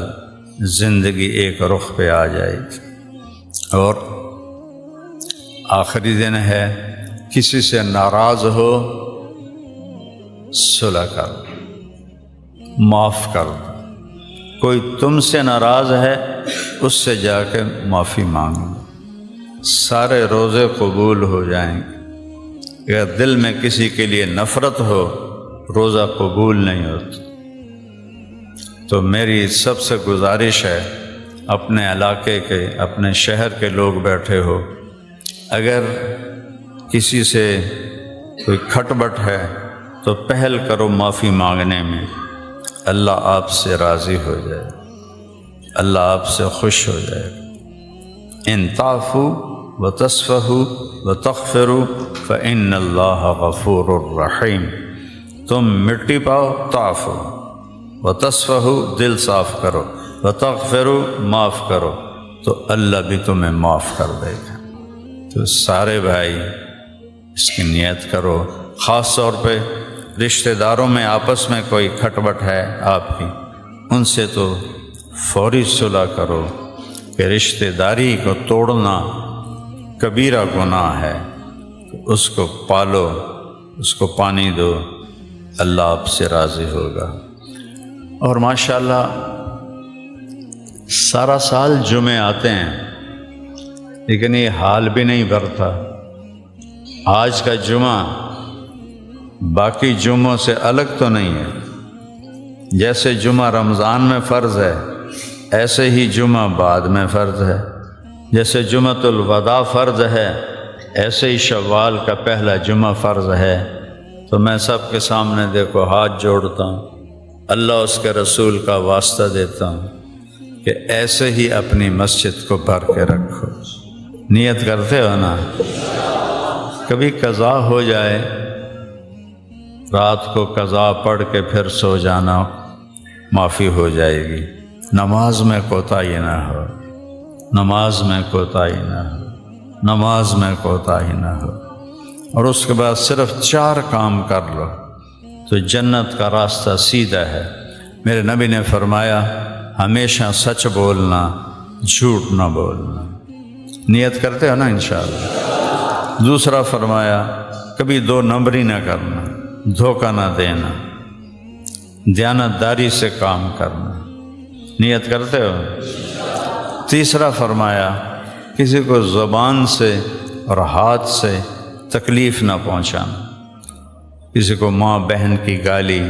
زندگی ایک رخ پہ آ جائے گی۔ اور آخری دن ہے، کسی سے ناراض ہو صلح کر، معاف کر دو۔ کوئی تم سے ناراض ہے اس سے جا کے معافی مانگ لو، سارے روزے قبول ہو جائیں گے۔ اگر دل میں کسی کے لیے نفرت ہو روزہ قبول نہیں ہوتا۔ تو میری سب سے گزارش ہے، اپنے علاقے کے، اپنے شہر کے لوگ بیٹھے ہو، اگر کسی سے کوئی کھٹ بٹ ہے تو پہل کرو معافی مانگنے میں، اللہ آپ سے راضی ہو جائے، اللہ آپ سے خوش ہو جائے۔ ان تعفوا وتصفحوا وتغفروا فإن اللہ غفور الرحیم۔ تم مٹی پاؤ، تعفو وتصفحوا دل صاف کرو، وتغفروا معاف کرو، تو اللہ بھی تمہیں معاف کر دے گا۔ تو سارے بھائی اس کی نیت کرو، خاص طور پہ رشتہ داروں میں آپس میں کوئی کھٹ بٹ ہے آپ کی، ان سے تو فوری صلح کرو کہ رشتہ داری کو توڑنا کبیرہ گناہ ہے، اس کو پالو، اس کو پانی دو، اللہ آپ سے راضی ہوگا۔ اور ماشاءاللہ سارا سال جمعے آتے ہیں لیکن یہ حال بھی نہیں بھرتا۔ آج کا جمعہ باقی جمعوں سے الگ تو نہیں ہے، جیسے جمعہ رمضان میں فرض ہے ایسے ہی جمعہ بعد میں فرض ہے، جیسے جمعۃ الوداع فرض ہے ایسے ہی شوال کا پہلا جمعہ فرض ہے۔ تو میں سب کے سامنے دیکھو ہاتھ جوڑتا ہوں، اللہ اس کے رسول کا واسطہ دیتا ہوں کہ ایسے ہی اپنی مسجد کو بھر کے رکھو۔ نیت کرتے ہو نا؟ کبھی قضا ہو جائے، رات کو قضا پڑھ کے پھر سو جانا، معافی ہو جائے گی۔ نماز میں کوتاہی نہ ہو، نماز میں کوتاہی نہ ہو، نماز میں کوتاہی نہ ہو۔ اور اس کے بعد صرف 4 کام کر لو تو جنت کا راستہ سیدھا ہے۔ میرے نبی نے فرمایا ہمیشہ سچ بولنا، جھوٹ نہ بولنا۔ نیت کرتے ہو نا انشاءاللہ؟ دوسرا فرمایا کبھی 2 نمبری نہ کرنا، دھوکہ نہ دینا، دیانتداری سے کام کرنا۔ نیت کرتے ہو؟ تیسرا فرمایا کسی کو زبان سے اور ہاتھ سے تکلیف نہ پہنچانا، کسی کو ماں بہن کی گالی،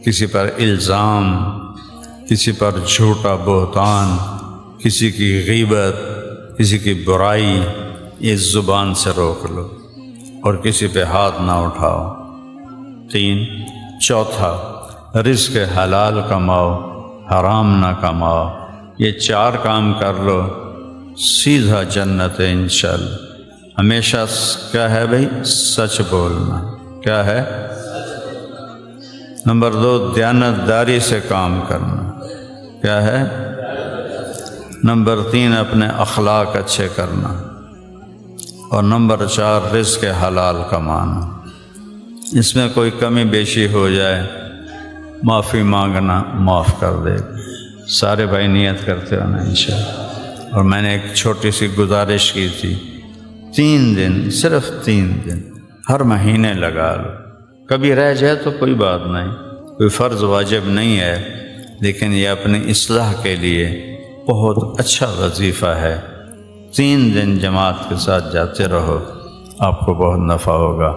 کسی پر الزام، کسی پر جھوٹا بہتان، کسی کی غیبت، کسی کی برائی، اس زبان سے روک لو اور کسی پہ ہاتھ نہ اٹھاؤ۔ 3، چوتھا رزق حلال کماؤ، حرام نہ کماؤ۔ یہ 4 کام کر لو، سیدھا جنت ہے انشاءاللہ۔ ہمیشہ کیا ہے بھائی؟ سچ بولنا۔ کیا ہے؟ نمبر 2 دیانتداری سے کام کرنا۔ کیا ہے؟ نمبر 3 اپنے اخلاق اچھے کرنا، اور نمبر 4 رزق حلال کمانا۔ اس میں کوئی کمی بیشی ہو جائے معافی مانگنا، معاف کر دے گا۔ سارے بھائی نیت کرتے ہو نا انشاءاللہ؟ اور میں نے ایک چھوٹی سی گزارش کی تھی، 3 دن، صرف 3 دن ہر مہینے لگا لو۔ کبھی رہ جائے تو کوئی بات نہیں، کوئی فرض واجب نہیں ہے، لیکن یہ اپنی اصلاح کے لیے بہت اچھا وظیفہ ہے۔ 3 دن جماعت کے ساتھ جاتے رہو، آپ کو بہت نفع ہوگا۔